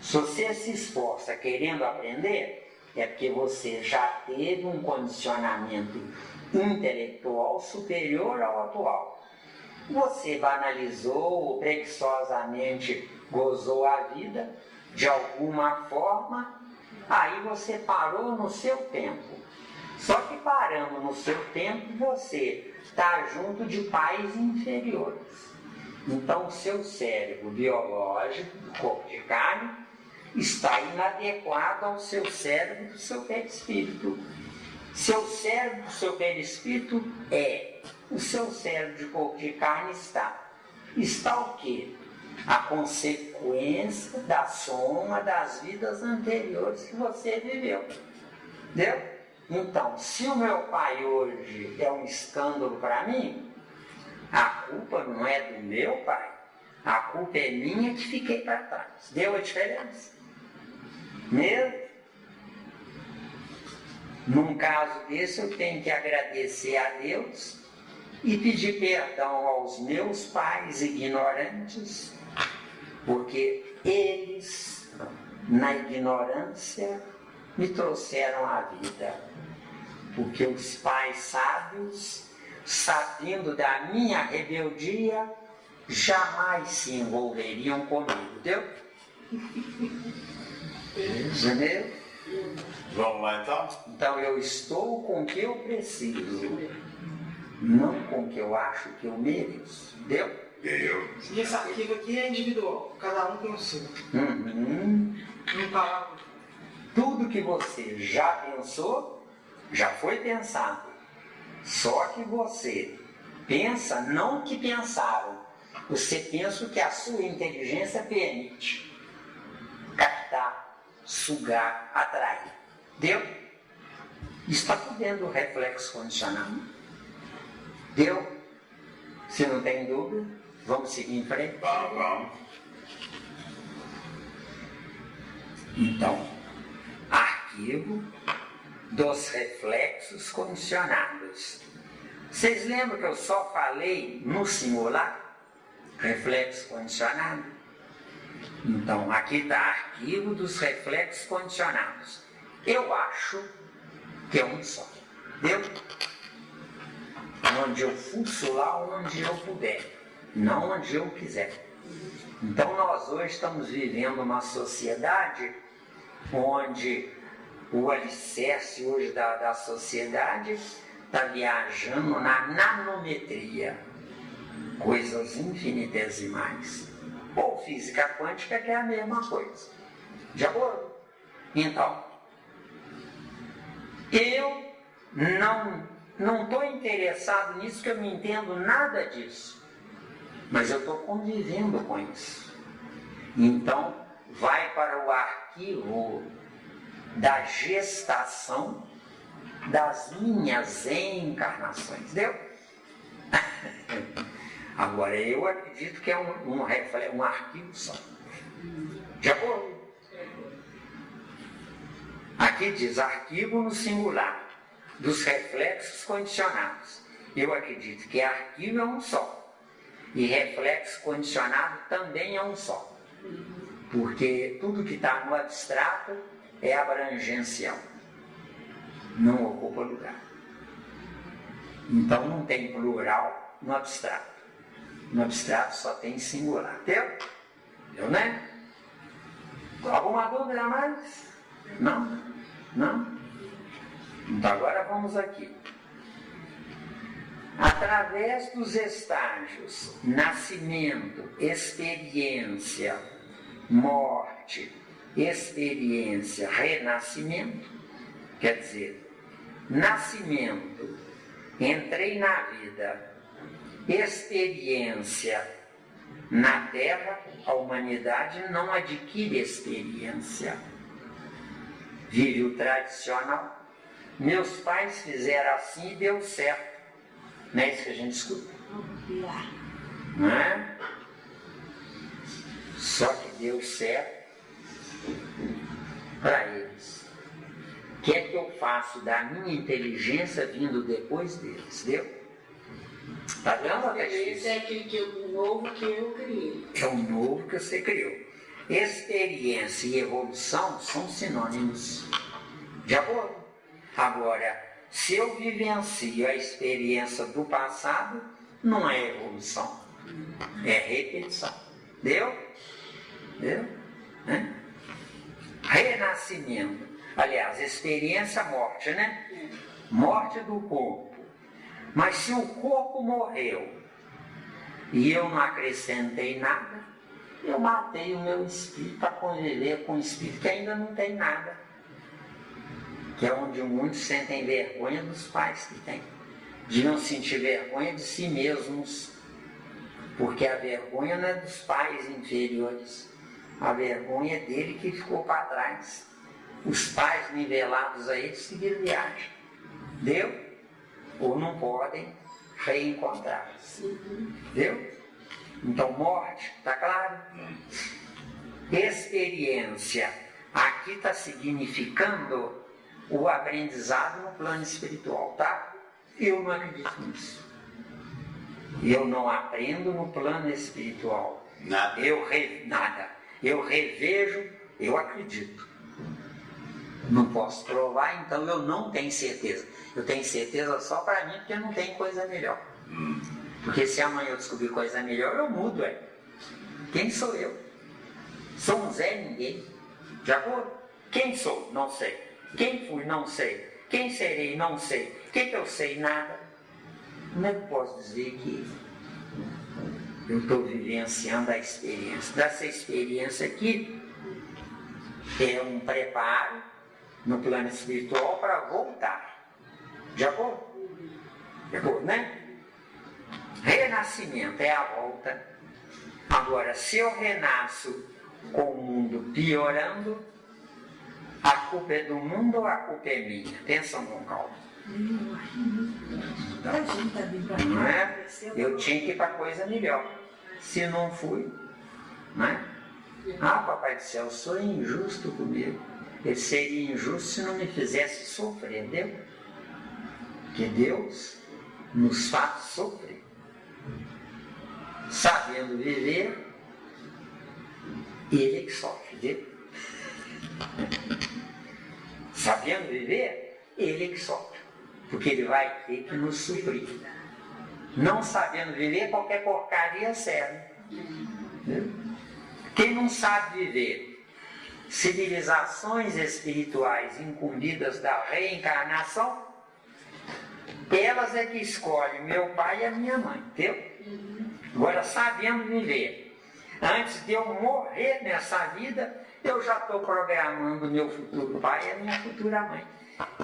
Se você se esforça querendo aprender, é porque você já teve um condicionamento intelectual superior ao atual. Você banalizou ou preguiçosamente gozou a vida de alguma forma, aí você parou no seu tempo. Só que parando no seu tempo, você está junto de pais inferiores. Então, o seu cérebro biológico, do corpo de carne, está inadequado ao seu cérebro do seu perispírito. Seu cérebro do seu perispírito o seu cérebro de corpo de carne está. Está o quê? A consequência da soma das vidas anteriores que você viveu. Entendeu? Então, se o meu pai hoje é um escândalo para mim, a culpa não é do meu pai, a culpa é minha que fiquei para trás. Deu a diferença? Mesmo? Num caso desse, eu tenho que agradecer a Deus e pedir perdão aos meus pais ignorantes, porque eles, na ignorância, me trouxeram à vida. Porque os pais sábios, sabendo da minha rebeldia, jamais se envolveriam comigo, entendeu? Entendeu? Vamos lá então? Então eu estou com o que eu preciso, não com o que eu acho que eu mereço, entendeu? E esse arquivo aqui é individual, cada um tem o seu. Uhum. Não tá lá. Tudo que você já pensou, já foi pensado. Só que você pensa não o que pensaram, você pensa o que a sua inteligência permite captar, sugar, atrair. Deu? Está tudo dentro do reflexo condicional. Deu? Se não tem dúvida, vamos seguir em frente? Vamos. Então, arquivo dos reflexos condicionados. Vocês lembram que eu só falei no simulacro? Reflexo condicionado? Então, aqui está arquivo dos reflexos condicionados. Eu acho que é um só. Deu? Onde eu fuço lá, onde eu puder, não onde eu quiser. Então, nós hoje estamos vivendo uma sociedade onde o alicerce hoje da sociedade está viajando na nanometria, coisas infinitesimais. Ou física quântica, que é a mesma coisa. De acordo? Então, Eu não estou interessado nisso, que eu não entendo nada disso. Mas eu estou convivendo com isso. Então, vai para o arquivo da gestação das minhas encarnações. Deu? Agora, eu acredito que é um arquivo só. Já foi? Aqui diz arquivo no singular dos reflexos condicionados. Eu acredito que arquivo é um só. E reflexo condicionado também é um só. Porque tudo que está no abstrato é abrangencial. Não ocupa lugar. Então não tem plural no abstrato. No abstrato só tem singular. Deu? Deu, né? Alguma dúvida a mais? Não? Não? Então agora vamos aqui. Através dos estágios nascimento, experiência, morte, experiência, renascimento, quer dizer, nascimento, entrei na vida, experiência, na Terra, a humanidade não adquire experiência. Vive o tradicional. Meus pais fizeram assim e deu certo. Não é isso que a gente escuta? Não é? Só que deu certo para eles. O que é que eu faço da minha inteligência vindo depois deles? Deu? Está vendo? Isso é aquele novo que eu criei. É o novo que você criou. Experiência e evolução são sinônimos. De acordo? Agora, se eu vivencio a experiência do passado, não é evolução, é repetição. Deu? Deu? Né? Renascimento. Aliás, experiência, morte, né? Morte do corpo. Mas se o corpo morreu e eu não acrescentei nada, eu matei o meu espírito para conviver com o espírito que ainda não tem nada. Que é onde muitos sentem vergonha dos pais que têm. Deviam sentir vergonha de si mesmos. Porque a vergonha não é dos pais inferiores. A vergonha é dele que ficou para trás. Os pais nivelados a ele seguiram viagem. Deu? Ou não podem reencontrar-se. Deu? Então, morte, está claro? Experiência. Aqui está significando o aprendizado no plano espiritual, tá? Eu não acredito nisso. Eu não aprendo no plano espiritual. Nada. Nada. Eu revejo, eu acredito. Não posso provar, então eu não tenho certeza. Eu tenho certeza só para mim, porque não tem coisa melhor. Porque se amanhã eu descobrir coisa melhor, eu mudo, é. Quem sou eu? Sou um Zé Ninguém. De acordo? Quem sou? Não sei. Quem fui? Não sei. Quem serei? Não sei. O que eu sei? Nada. Como é que eu posso dizer que eu estou vivenciando a experiência? Dessa experiência aqui é um preparo no plano espiritual para voltar. De acordo? De acordo, né? Renascimento é a volta. Agora, se eu renasço com o mundo piorando, a culpa é do mundo ou a culpa é minha? Pensam com calma. Não é? Eu tinha que ir para coisa melhor. Se não fui, não é? Ah, Papai do Céu, eu sou injusto comigo. Eu seria injusto se não me fizesse sofrer, entendeu? Que Deus nos faz sofrer. Sabendo viver, Ele que sofre, entendeu? Sabendo viver, Ele que sofre. Porque Ele vai ter que nos suprir. Não sabendo viver, qualquer porcaria serve. Entendeu? Quem não sabe viver, civilizações espirituais incumbidas da reencarnação, elas é que escolhem meu pai e a minha mãe, entendeu? Agora, sabendo viver, antes de eu morrer nessa vida, eu já estou programando meu futuro pai e a minha futura mãe.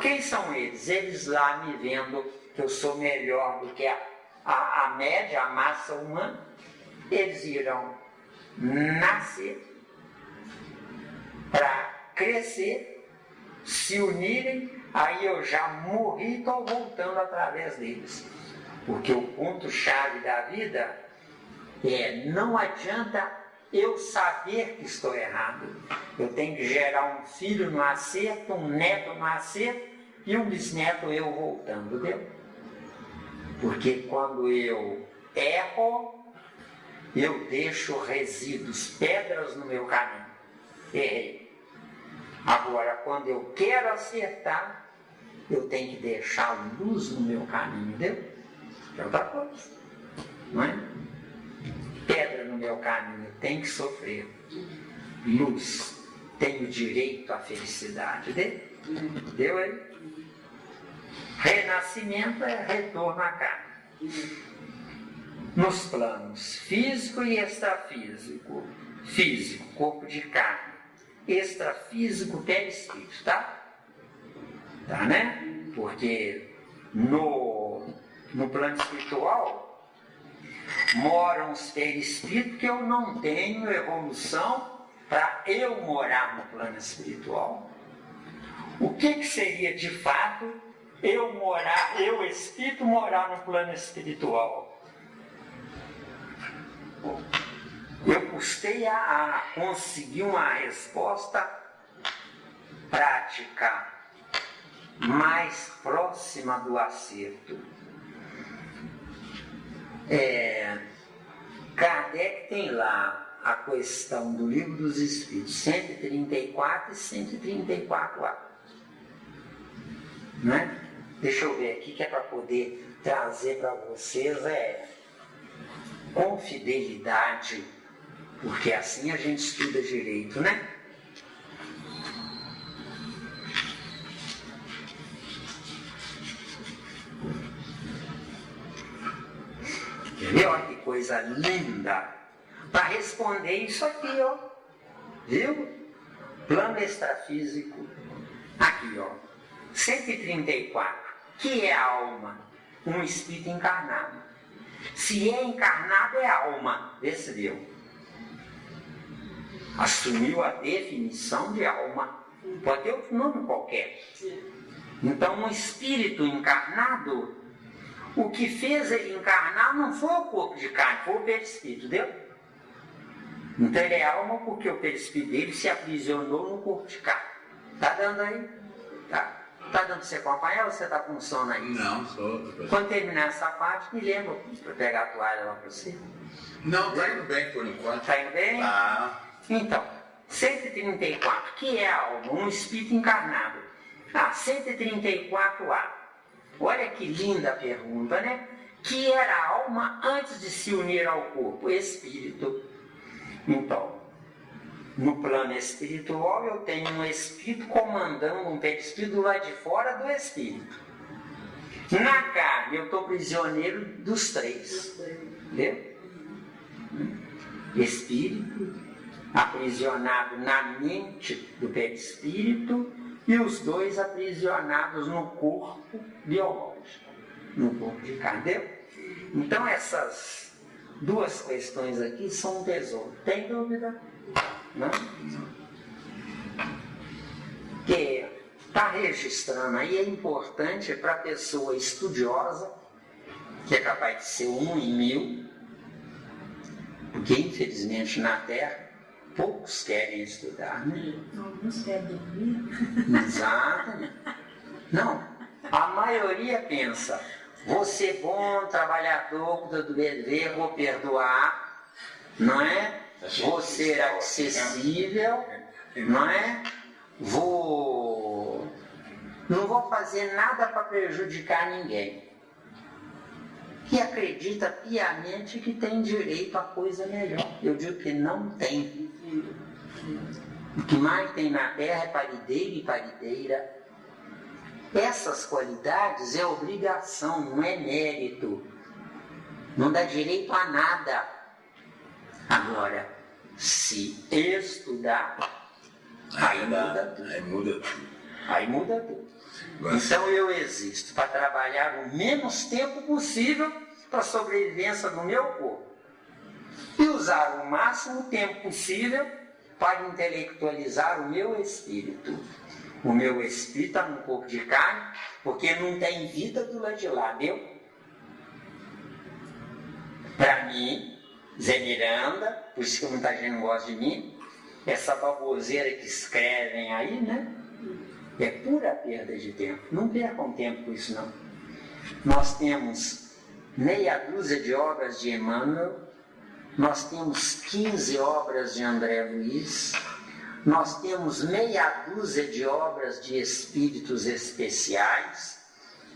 Quem são eles? Eles lá me vendo que eu sou melhor do que a média, a massa humana, eles irão nascer para crescer, se unirem, aí eu já morri e estou voltando através deles. Porque o ponto-chave da vida é, não adianta eu saber que estou errado. Eu tenho que gerar um filho no acerto, um neto no acerto e um bisneto eu voltando, viu? Porque quando eu erro, eu deixo resíduos, pedras no meu caminho. Errei. Agora, quando eu quero acertar, eu tenho que deixar luz no meu caminho, viu? É outra coisa, não é? Pedra no meu caminho, tem que sofrer. Luz, tenho direito à felicidade, deu aí? Renascimento é retorno à carne. Nos planos físico e extrafísico. Físico, corpo de carne. Extrafísico, perispírito, tá? Tá, né? Porque no plano espiritual moram os perispíritos que eu não tenho evolução para eu morar no plano espiritual. O que seria de fato eu espírito, morar no plano espiritual? Eu custei a conseguir uma resposta prática, mais próxima do acerto. Kardec tem lá a questão do Livro dos Espíritos, 134 e 134A. Né? Deixa eu ver aqui, que é para poder trazer para vocês com fidelidade, porque assim a gente estuda direito, né? Olha que coisa linda para responder isso aqui, ó. Viu? Plano extrafísico. Aqui, ó. 134. Que é a alma? Um espírito encarnado. Se é encarnado, é alma. Vê se viu. Assumiu a definição de alma. Pode ter outro nome qualquer. Então, um espírito encarnado, o que fez ele encarnar não foi o corpo de carne, foi o perispírito, entendeu? Então ele é alma porque o perispírito dele se aprisionou no corpo de carne. Tá dando aí? Tá. Tá dando para você acompanhar ou você tá com sono aí? Não, sou. Quando terminar essa parte, me lembra para pegar a toalha lá para você. Não, tá indo bem por enquanto. Tá indo bem? Tá. Então, 134, que é a alma? Um espírito encarnado. 134A. Olha que linda a pergunta, né? Que era a alma antes de se unir ao corpo? Espírito. Então, no plano espiritual eu tenho um espírito comandando um perispírito lá de fora do espírito. Na carne eu estou prisioneiro dos três. Entendeu? Espírito aprisionado na mente do perispírito e os dois aprisionados no corpo biológico, no corpo de carne. Entendeu? Então essas duas questões aqui são um tesouro. Tem dúvida? Não? Que está registrando aí é importante para a pessoa estudiosa, que é capaz de ser 1 em 1000, porque infelizmente na Terra poucos querem estudar, né? Alguns querem dormir. Exatamente. Não, a maioria pensa, vou ser bom, trabalhador, cuidador do dever, vou perdoar, não é? Vou ser acessível, não é? Não vou fazer nada para prejudicar ninguém. E acredita piamente que tem direito a coisa melhor. Eu digo que não tem. O que mais tem na Terra é parideiro e parideira. Essas qualidades é obrigação, não é mérito. Não dá direito a nada. Agora, se estudar, aí muda tudo. Aí muda tudo. Então eu existo para trabalhar o menos tempo possível para a sobrevivência do meu corpo. E usar o máximo tempo possível para intelectualizar o meu espírito. O meu espírito está num corpo de carne, porque não tem vida do lado de lá, deu? Para mim, Zé Miranda, por isso que muita gente não gosta de mim, essa baboseira que escrevem aí, né? É pura perda de tempo. Não percam tempo com isso, não. Nós temos meia dúzia de obras de Emmanuel, nós temos 15 obras de André Luiz, nós temos meia dúzia de obras de espíritos especiais,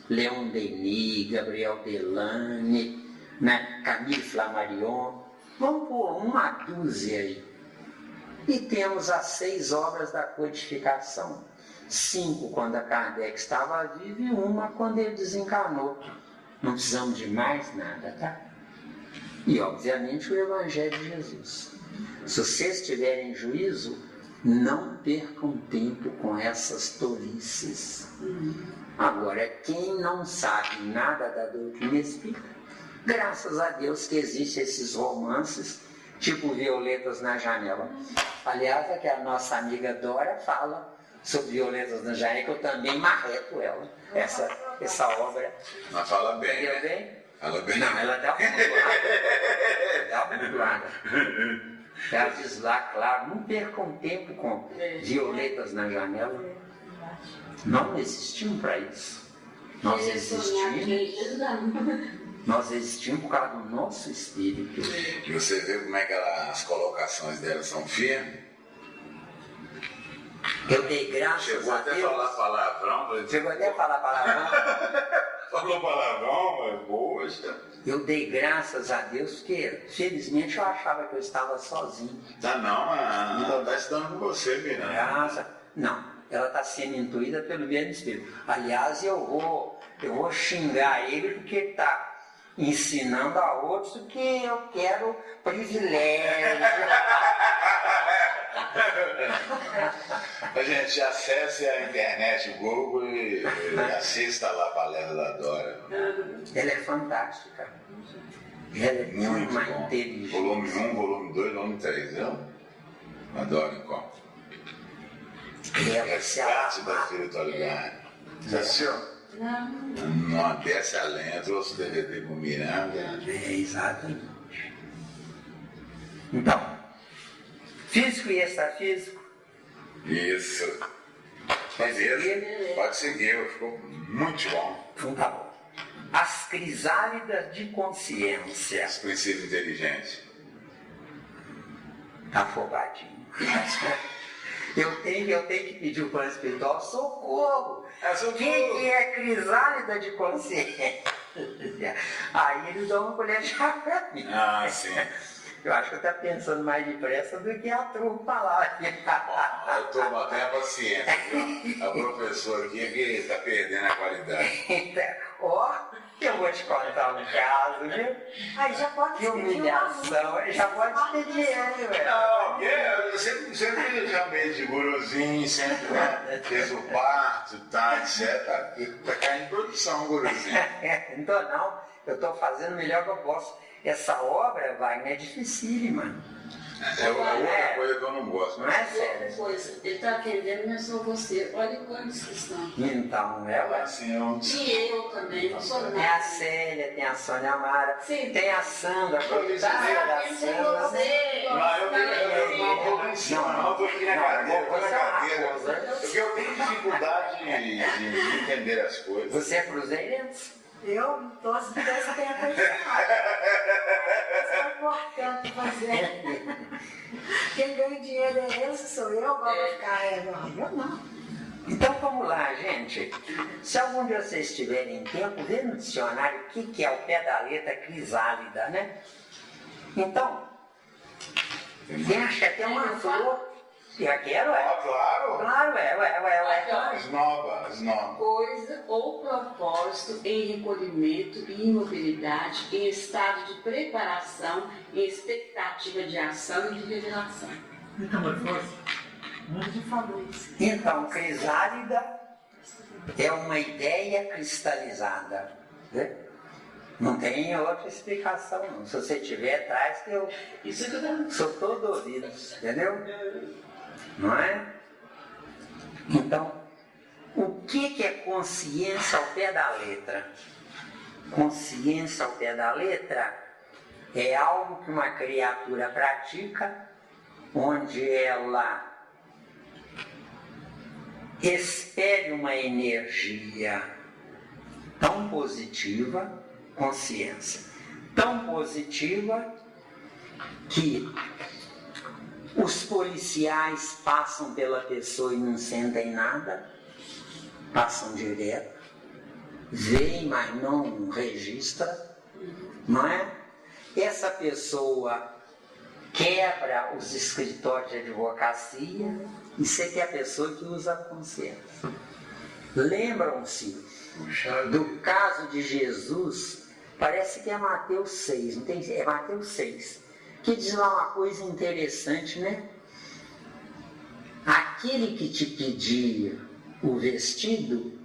Leon Denis, Gabriel Delane, né? Camille Flammarion, vamos pôr uma dúzia aí. E temos as 6 obras da codificação. 5 quando a Kardec estava vivo e 1 quando ele desencarnou. Não precisamos de mais nada, tá? E obviamente o Evangelho de Jesus. Se vocês tiverem juízo, não percam tempo com essas tolices. Agora, quem não sabe nada da doutrina espírita, graças a Deus que existem esses romances, tipo Violetas na Janela. Aliás, é que a nossa amiga Dora fala sobre Violetas na Janela, que eu também marreto ela, essa obra. Mas fala bem. Entendeu bem? Fala bem. Não, ela dá uma burlada. Ela diz lá, claro, não percam tempo com Violetas na Janela. Não existimos para isso. Nós existimos por causa do nosso espírito. E você vê como é que as colocações dela são firmes? Eu dei graças Chegou a até Deus. falar palavrão. Chegou até a falar palavrão. Falou palavrão, mas poxa. Eu dei graças a Deus porque, felizmente, eu achava que eu estava sozinho. Tá não, ela está estudando com você, Miranda. Não, ela está sendo intuída pelo mesmo espírito. Aliás, eu vou xingar ele porque ele está ensinando a outros que eu quero privilégio. A gente acesse a internet, o Google e assista lá a palestra da Dora. Ela é fantástica. Ela é Muito uma bom. inteligente. Volume 1, volume 2, volume 3, viu? Adoro encontro. Ela se Resgate da alama. espiritualidade. Já assistiu? Não. Não desce a lenha, trouxe o DVD com Miranda. É, exatamente. Então, físico e extrafísico. Isso. Beleza? Pode seguir, ficou muito bom. Então tá bom. As crisálidas de consciência. Os princípios inteligentes. Tá afobadinho. Eu tenho que pedir o plano espiritual socorro. O que é crisálida de consciência? Aí eles dão uma colher de chá pra mim. Ah, sim. Eu acho que eu estou pensando mais depressa do que a trupa lá. Eu estou batendo a paciência, viu? A professora aqui é que está perdendo a qualidade. Então, ó, eu vou te contar um caso, viu? Aí já pode Que humilhação, já pode ter dinheiro, velho. Não, eu sempre chamei de guruzinho, sempre fez o parto, tá, etc. Tá caindo em produção, guruzinho. Então não, eu estou fazendo o melhor que eu posso. Essa obra, Wagner, é dificílima. É outra coisa que eu não gosto. Não Mas... é Outra sério? coisa, ele está atendendo, não é só você. Olha quantos que estão. Então, ela. assim, eu... E eu também, não sou Tem a nada. Célia, tem a Sônia Amara, Sim. tem a Sandra, Eu disse coitada da Tem Sandra. você. Não, eu não estou em cima, não, estou aqui na cadeira, estou na cadeira. Porque eu tenho dificuldade de entender as coisas. Você é cruzeirense? Eu torço que Deus tenha continuado. Isso é importante fazer. Quem ganha dinheiro é ele, se sou eu, vai ficar eu não. Então vamos lá, gente. Se algum de vocês tiverem tempo, vê no dicionário o que é o pé da letra crisálida, né? Então, tem até uma flor. Eu quero, é? Ah, claro. Claro, é. Esnoba. Coisa ou propósito em recolhimento e imobilidade, em estado de preparação, em expectativa de ação e de revelação. Metamorfose. A gente falou isso. Então, crisálida é uma ideia cristalizada. Né? Não tem outra explicação, não. Se você tiver, traz que eu sou todo ouvidos, entendeu? Não é? Então, o que é consciência ao pé da letra? Consciência ao pé da letra é algo que uma criatura pratica, onde ela espere uma energia tão positiva, consciência, tão positiva que os policiais passam pela pessoa e não sentem nada, passam direto, veem, mas não registra, não é? Essa pessoa quebra os escritórios de advocacia, isso é que é a pessoa que usa a consciência. Lembram-se do caso de Jesus, parece que é Mateus 6, não tem? É Mateus 6, que diz lá uma coisa interessante, né? Aquele que te pedir o vestido,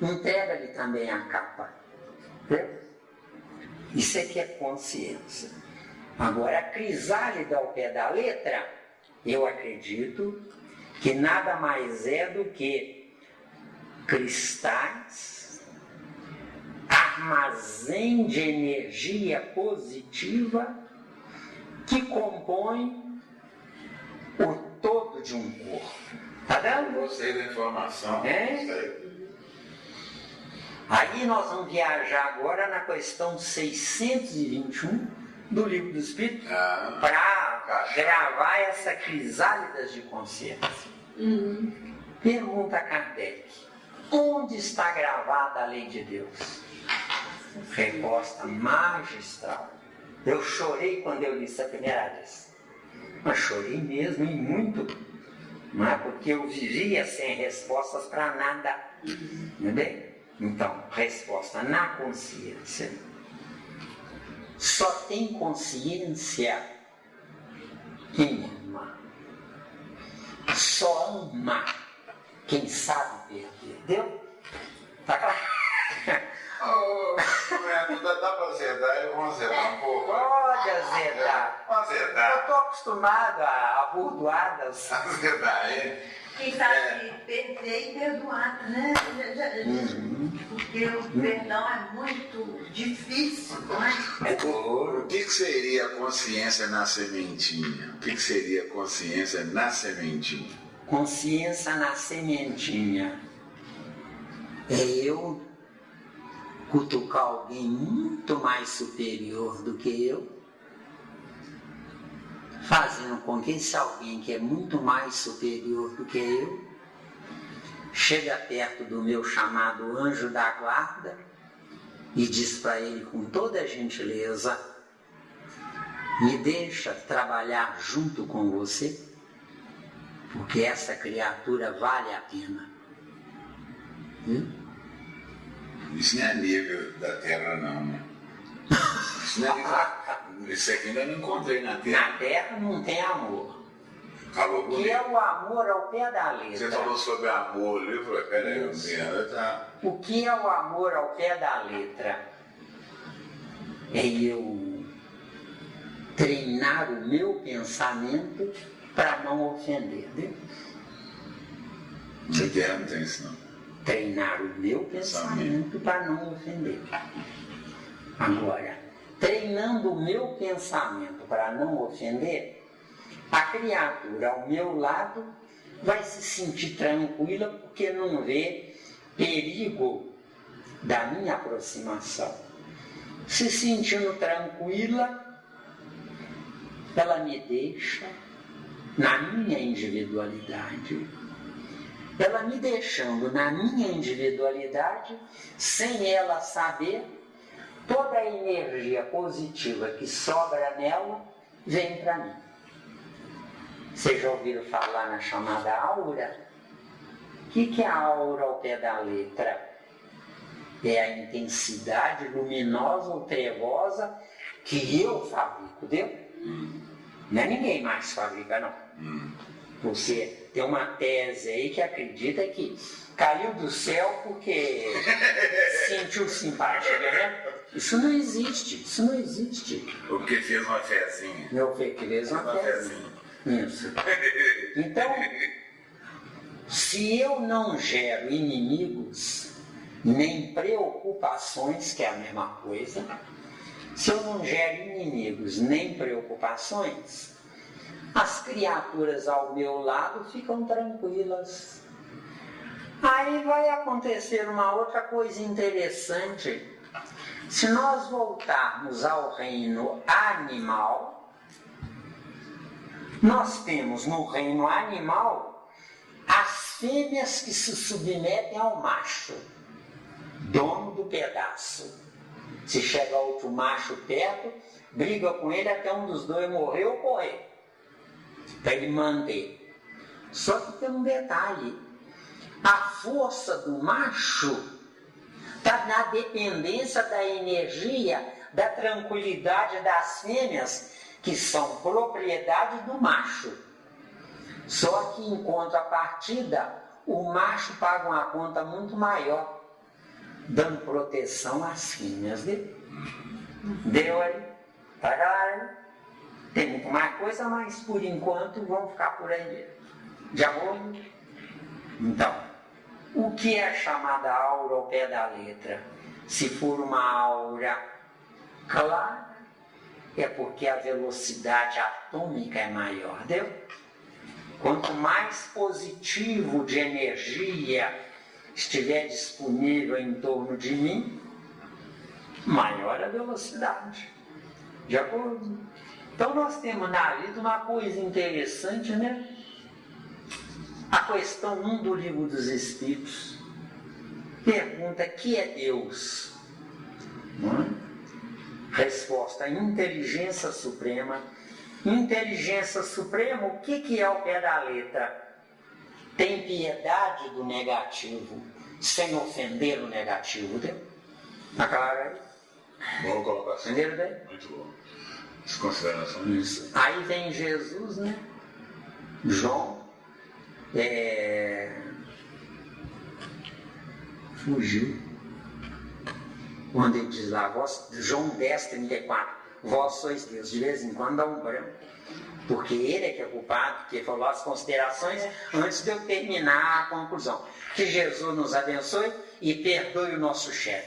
entrega-lhe também a capa. Né? Isso é que é consciência. Agora, a crisálida ao pé da letra, eu acredito que nada mais é do que cristais, armazém de energia positiva que compõe o todo de um corpo. Tá dando? Gostei da informação. Aí nós vamos viajar agora na questão 621 do Livro dos Espíritos para gravar essa crisálidas de consciência. Pergunta a Kardec: onde está gravada a lei de Deus? Resposta magistral. Eu chorei quando eu li isso a primeira vez. Mas chorei mesmo e muito. Não é porque eu vivia sem respostas para nada. Entendeu? Então, resposta na consciência. Só tem consciência quem ama. Só ama quem sabe perder. Deu? Tá claro? Dá para azedar, eu vou azedar um pouco. Pode azedar. Vamos azedar. Eu estou acostumado a burdoadas. Azedar, hein? Quem sabe perder e perdoar, né? Porque o perdão é muito difícil, não é? O que seria a consciência na sementinha? O que seria a consciência na sementinha? Consciência na sementinha é eu cutucar alguém muito mais superior do que eu, fazendo com que esse alguém que é muito mais superior do que eu chega perto do meu chamado anjo da guarda e diz para ele com toda a gentileza: me deixa trabalhar junto com você, porque essa criatura vale a pena. Isso não é nível da Terra, não, né? Isso, não é, isso aqui ainda não encontrei na Terra. Na Terra não tem amor. Falou O que é o amor ao pé da letra? Você falou sobre amor ali, eu falei, peraí, eu entendo, tá. O que é o amor ao pé da letra? É eu treinar o meu pensamento para não ofender. Né? Na Terra não tem isso, não. Treinar o meu pensamento para não ofender. Agora, treinando o meu pensamento para não ofender, a criatura ao meu lado vai se sentir tranquila porque não vê perigo da minha aproximação. Se sentindo tranquila, ela me deixa na minha individualidade. Ela me deixando na minha individualidade, sem ela saber, toda a energia positiva que sobra nela vem para mim. Vocês já ouviram falar na chamada aura? O que é a aura ao pé da letra? É a intensidade luminosa ou trevosa que eu fabrico, deu? Não é ninguém mais fabrica, não. Você tem uma tese aí que acredita que caiu do céu porque sentiu simpática, né? Isso não existe, isso não existe. Porque fez uma fezinha. Meu filho que fez uma fezinha. Isso. Então, se eu não gero inimigos, nem preocupações, que é a mesma coisa, se eu não gero inimigos nem preocupações, as criaturas ao meu lado ficam tranquilas. Aí vai acontecer uma outra coisa interessante. Se nós voltarmos ao reino animal, nós temos no reino animal as fêmeas que se submetem ao macho, dono do pedaço. Se chega outro macho perto, briga com ele até um dos dois morrer ou correr, para ele manter. Só que tem um detalhe: a força do macho está na dependência da energia, da tranquilidade das fêmeas, que são propriedade do macho. Só que em contrapartida, o macho paga uma conta muito maior, dando proteção às fêmeas dele. Deu aí? Tá, galera? Tem muito mais coisa, mas por enquanto vamos ficar por aí. De acordo? Então, o que é chamada aura ao pé da letra? Se for uma aura clara, é porque a velocidade atômica é maior, deu? Quanto mais positivo de energia estiver disponível em torno de mim, maior a velocidade. De acordo? Então nós temos na vida uma coisa interessante, né? A questão 1 do Livro dos Espíritos pergunta: que é Deus? Não é? Resposta: inteligência suprema. Inteligência suprema, o que é ao pé da letra? Tem piedade do negativo, sem ofender o negativo, entendeu? Tá claro aí? Boa colocação. Entenderam bem? Muito bom. Desconsideração. Isso. Aí vem Jesus, né? João. Fugiu. Quando ele diz lá, João 10, 34, vós sois Deus. De vez em quando dá um branco, porque ele é que é culpado, porque falou as considerações antes de eu terminar a conclusão. Que Jesus nos abençoe e perdoe o nosso chefe.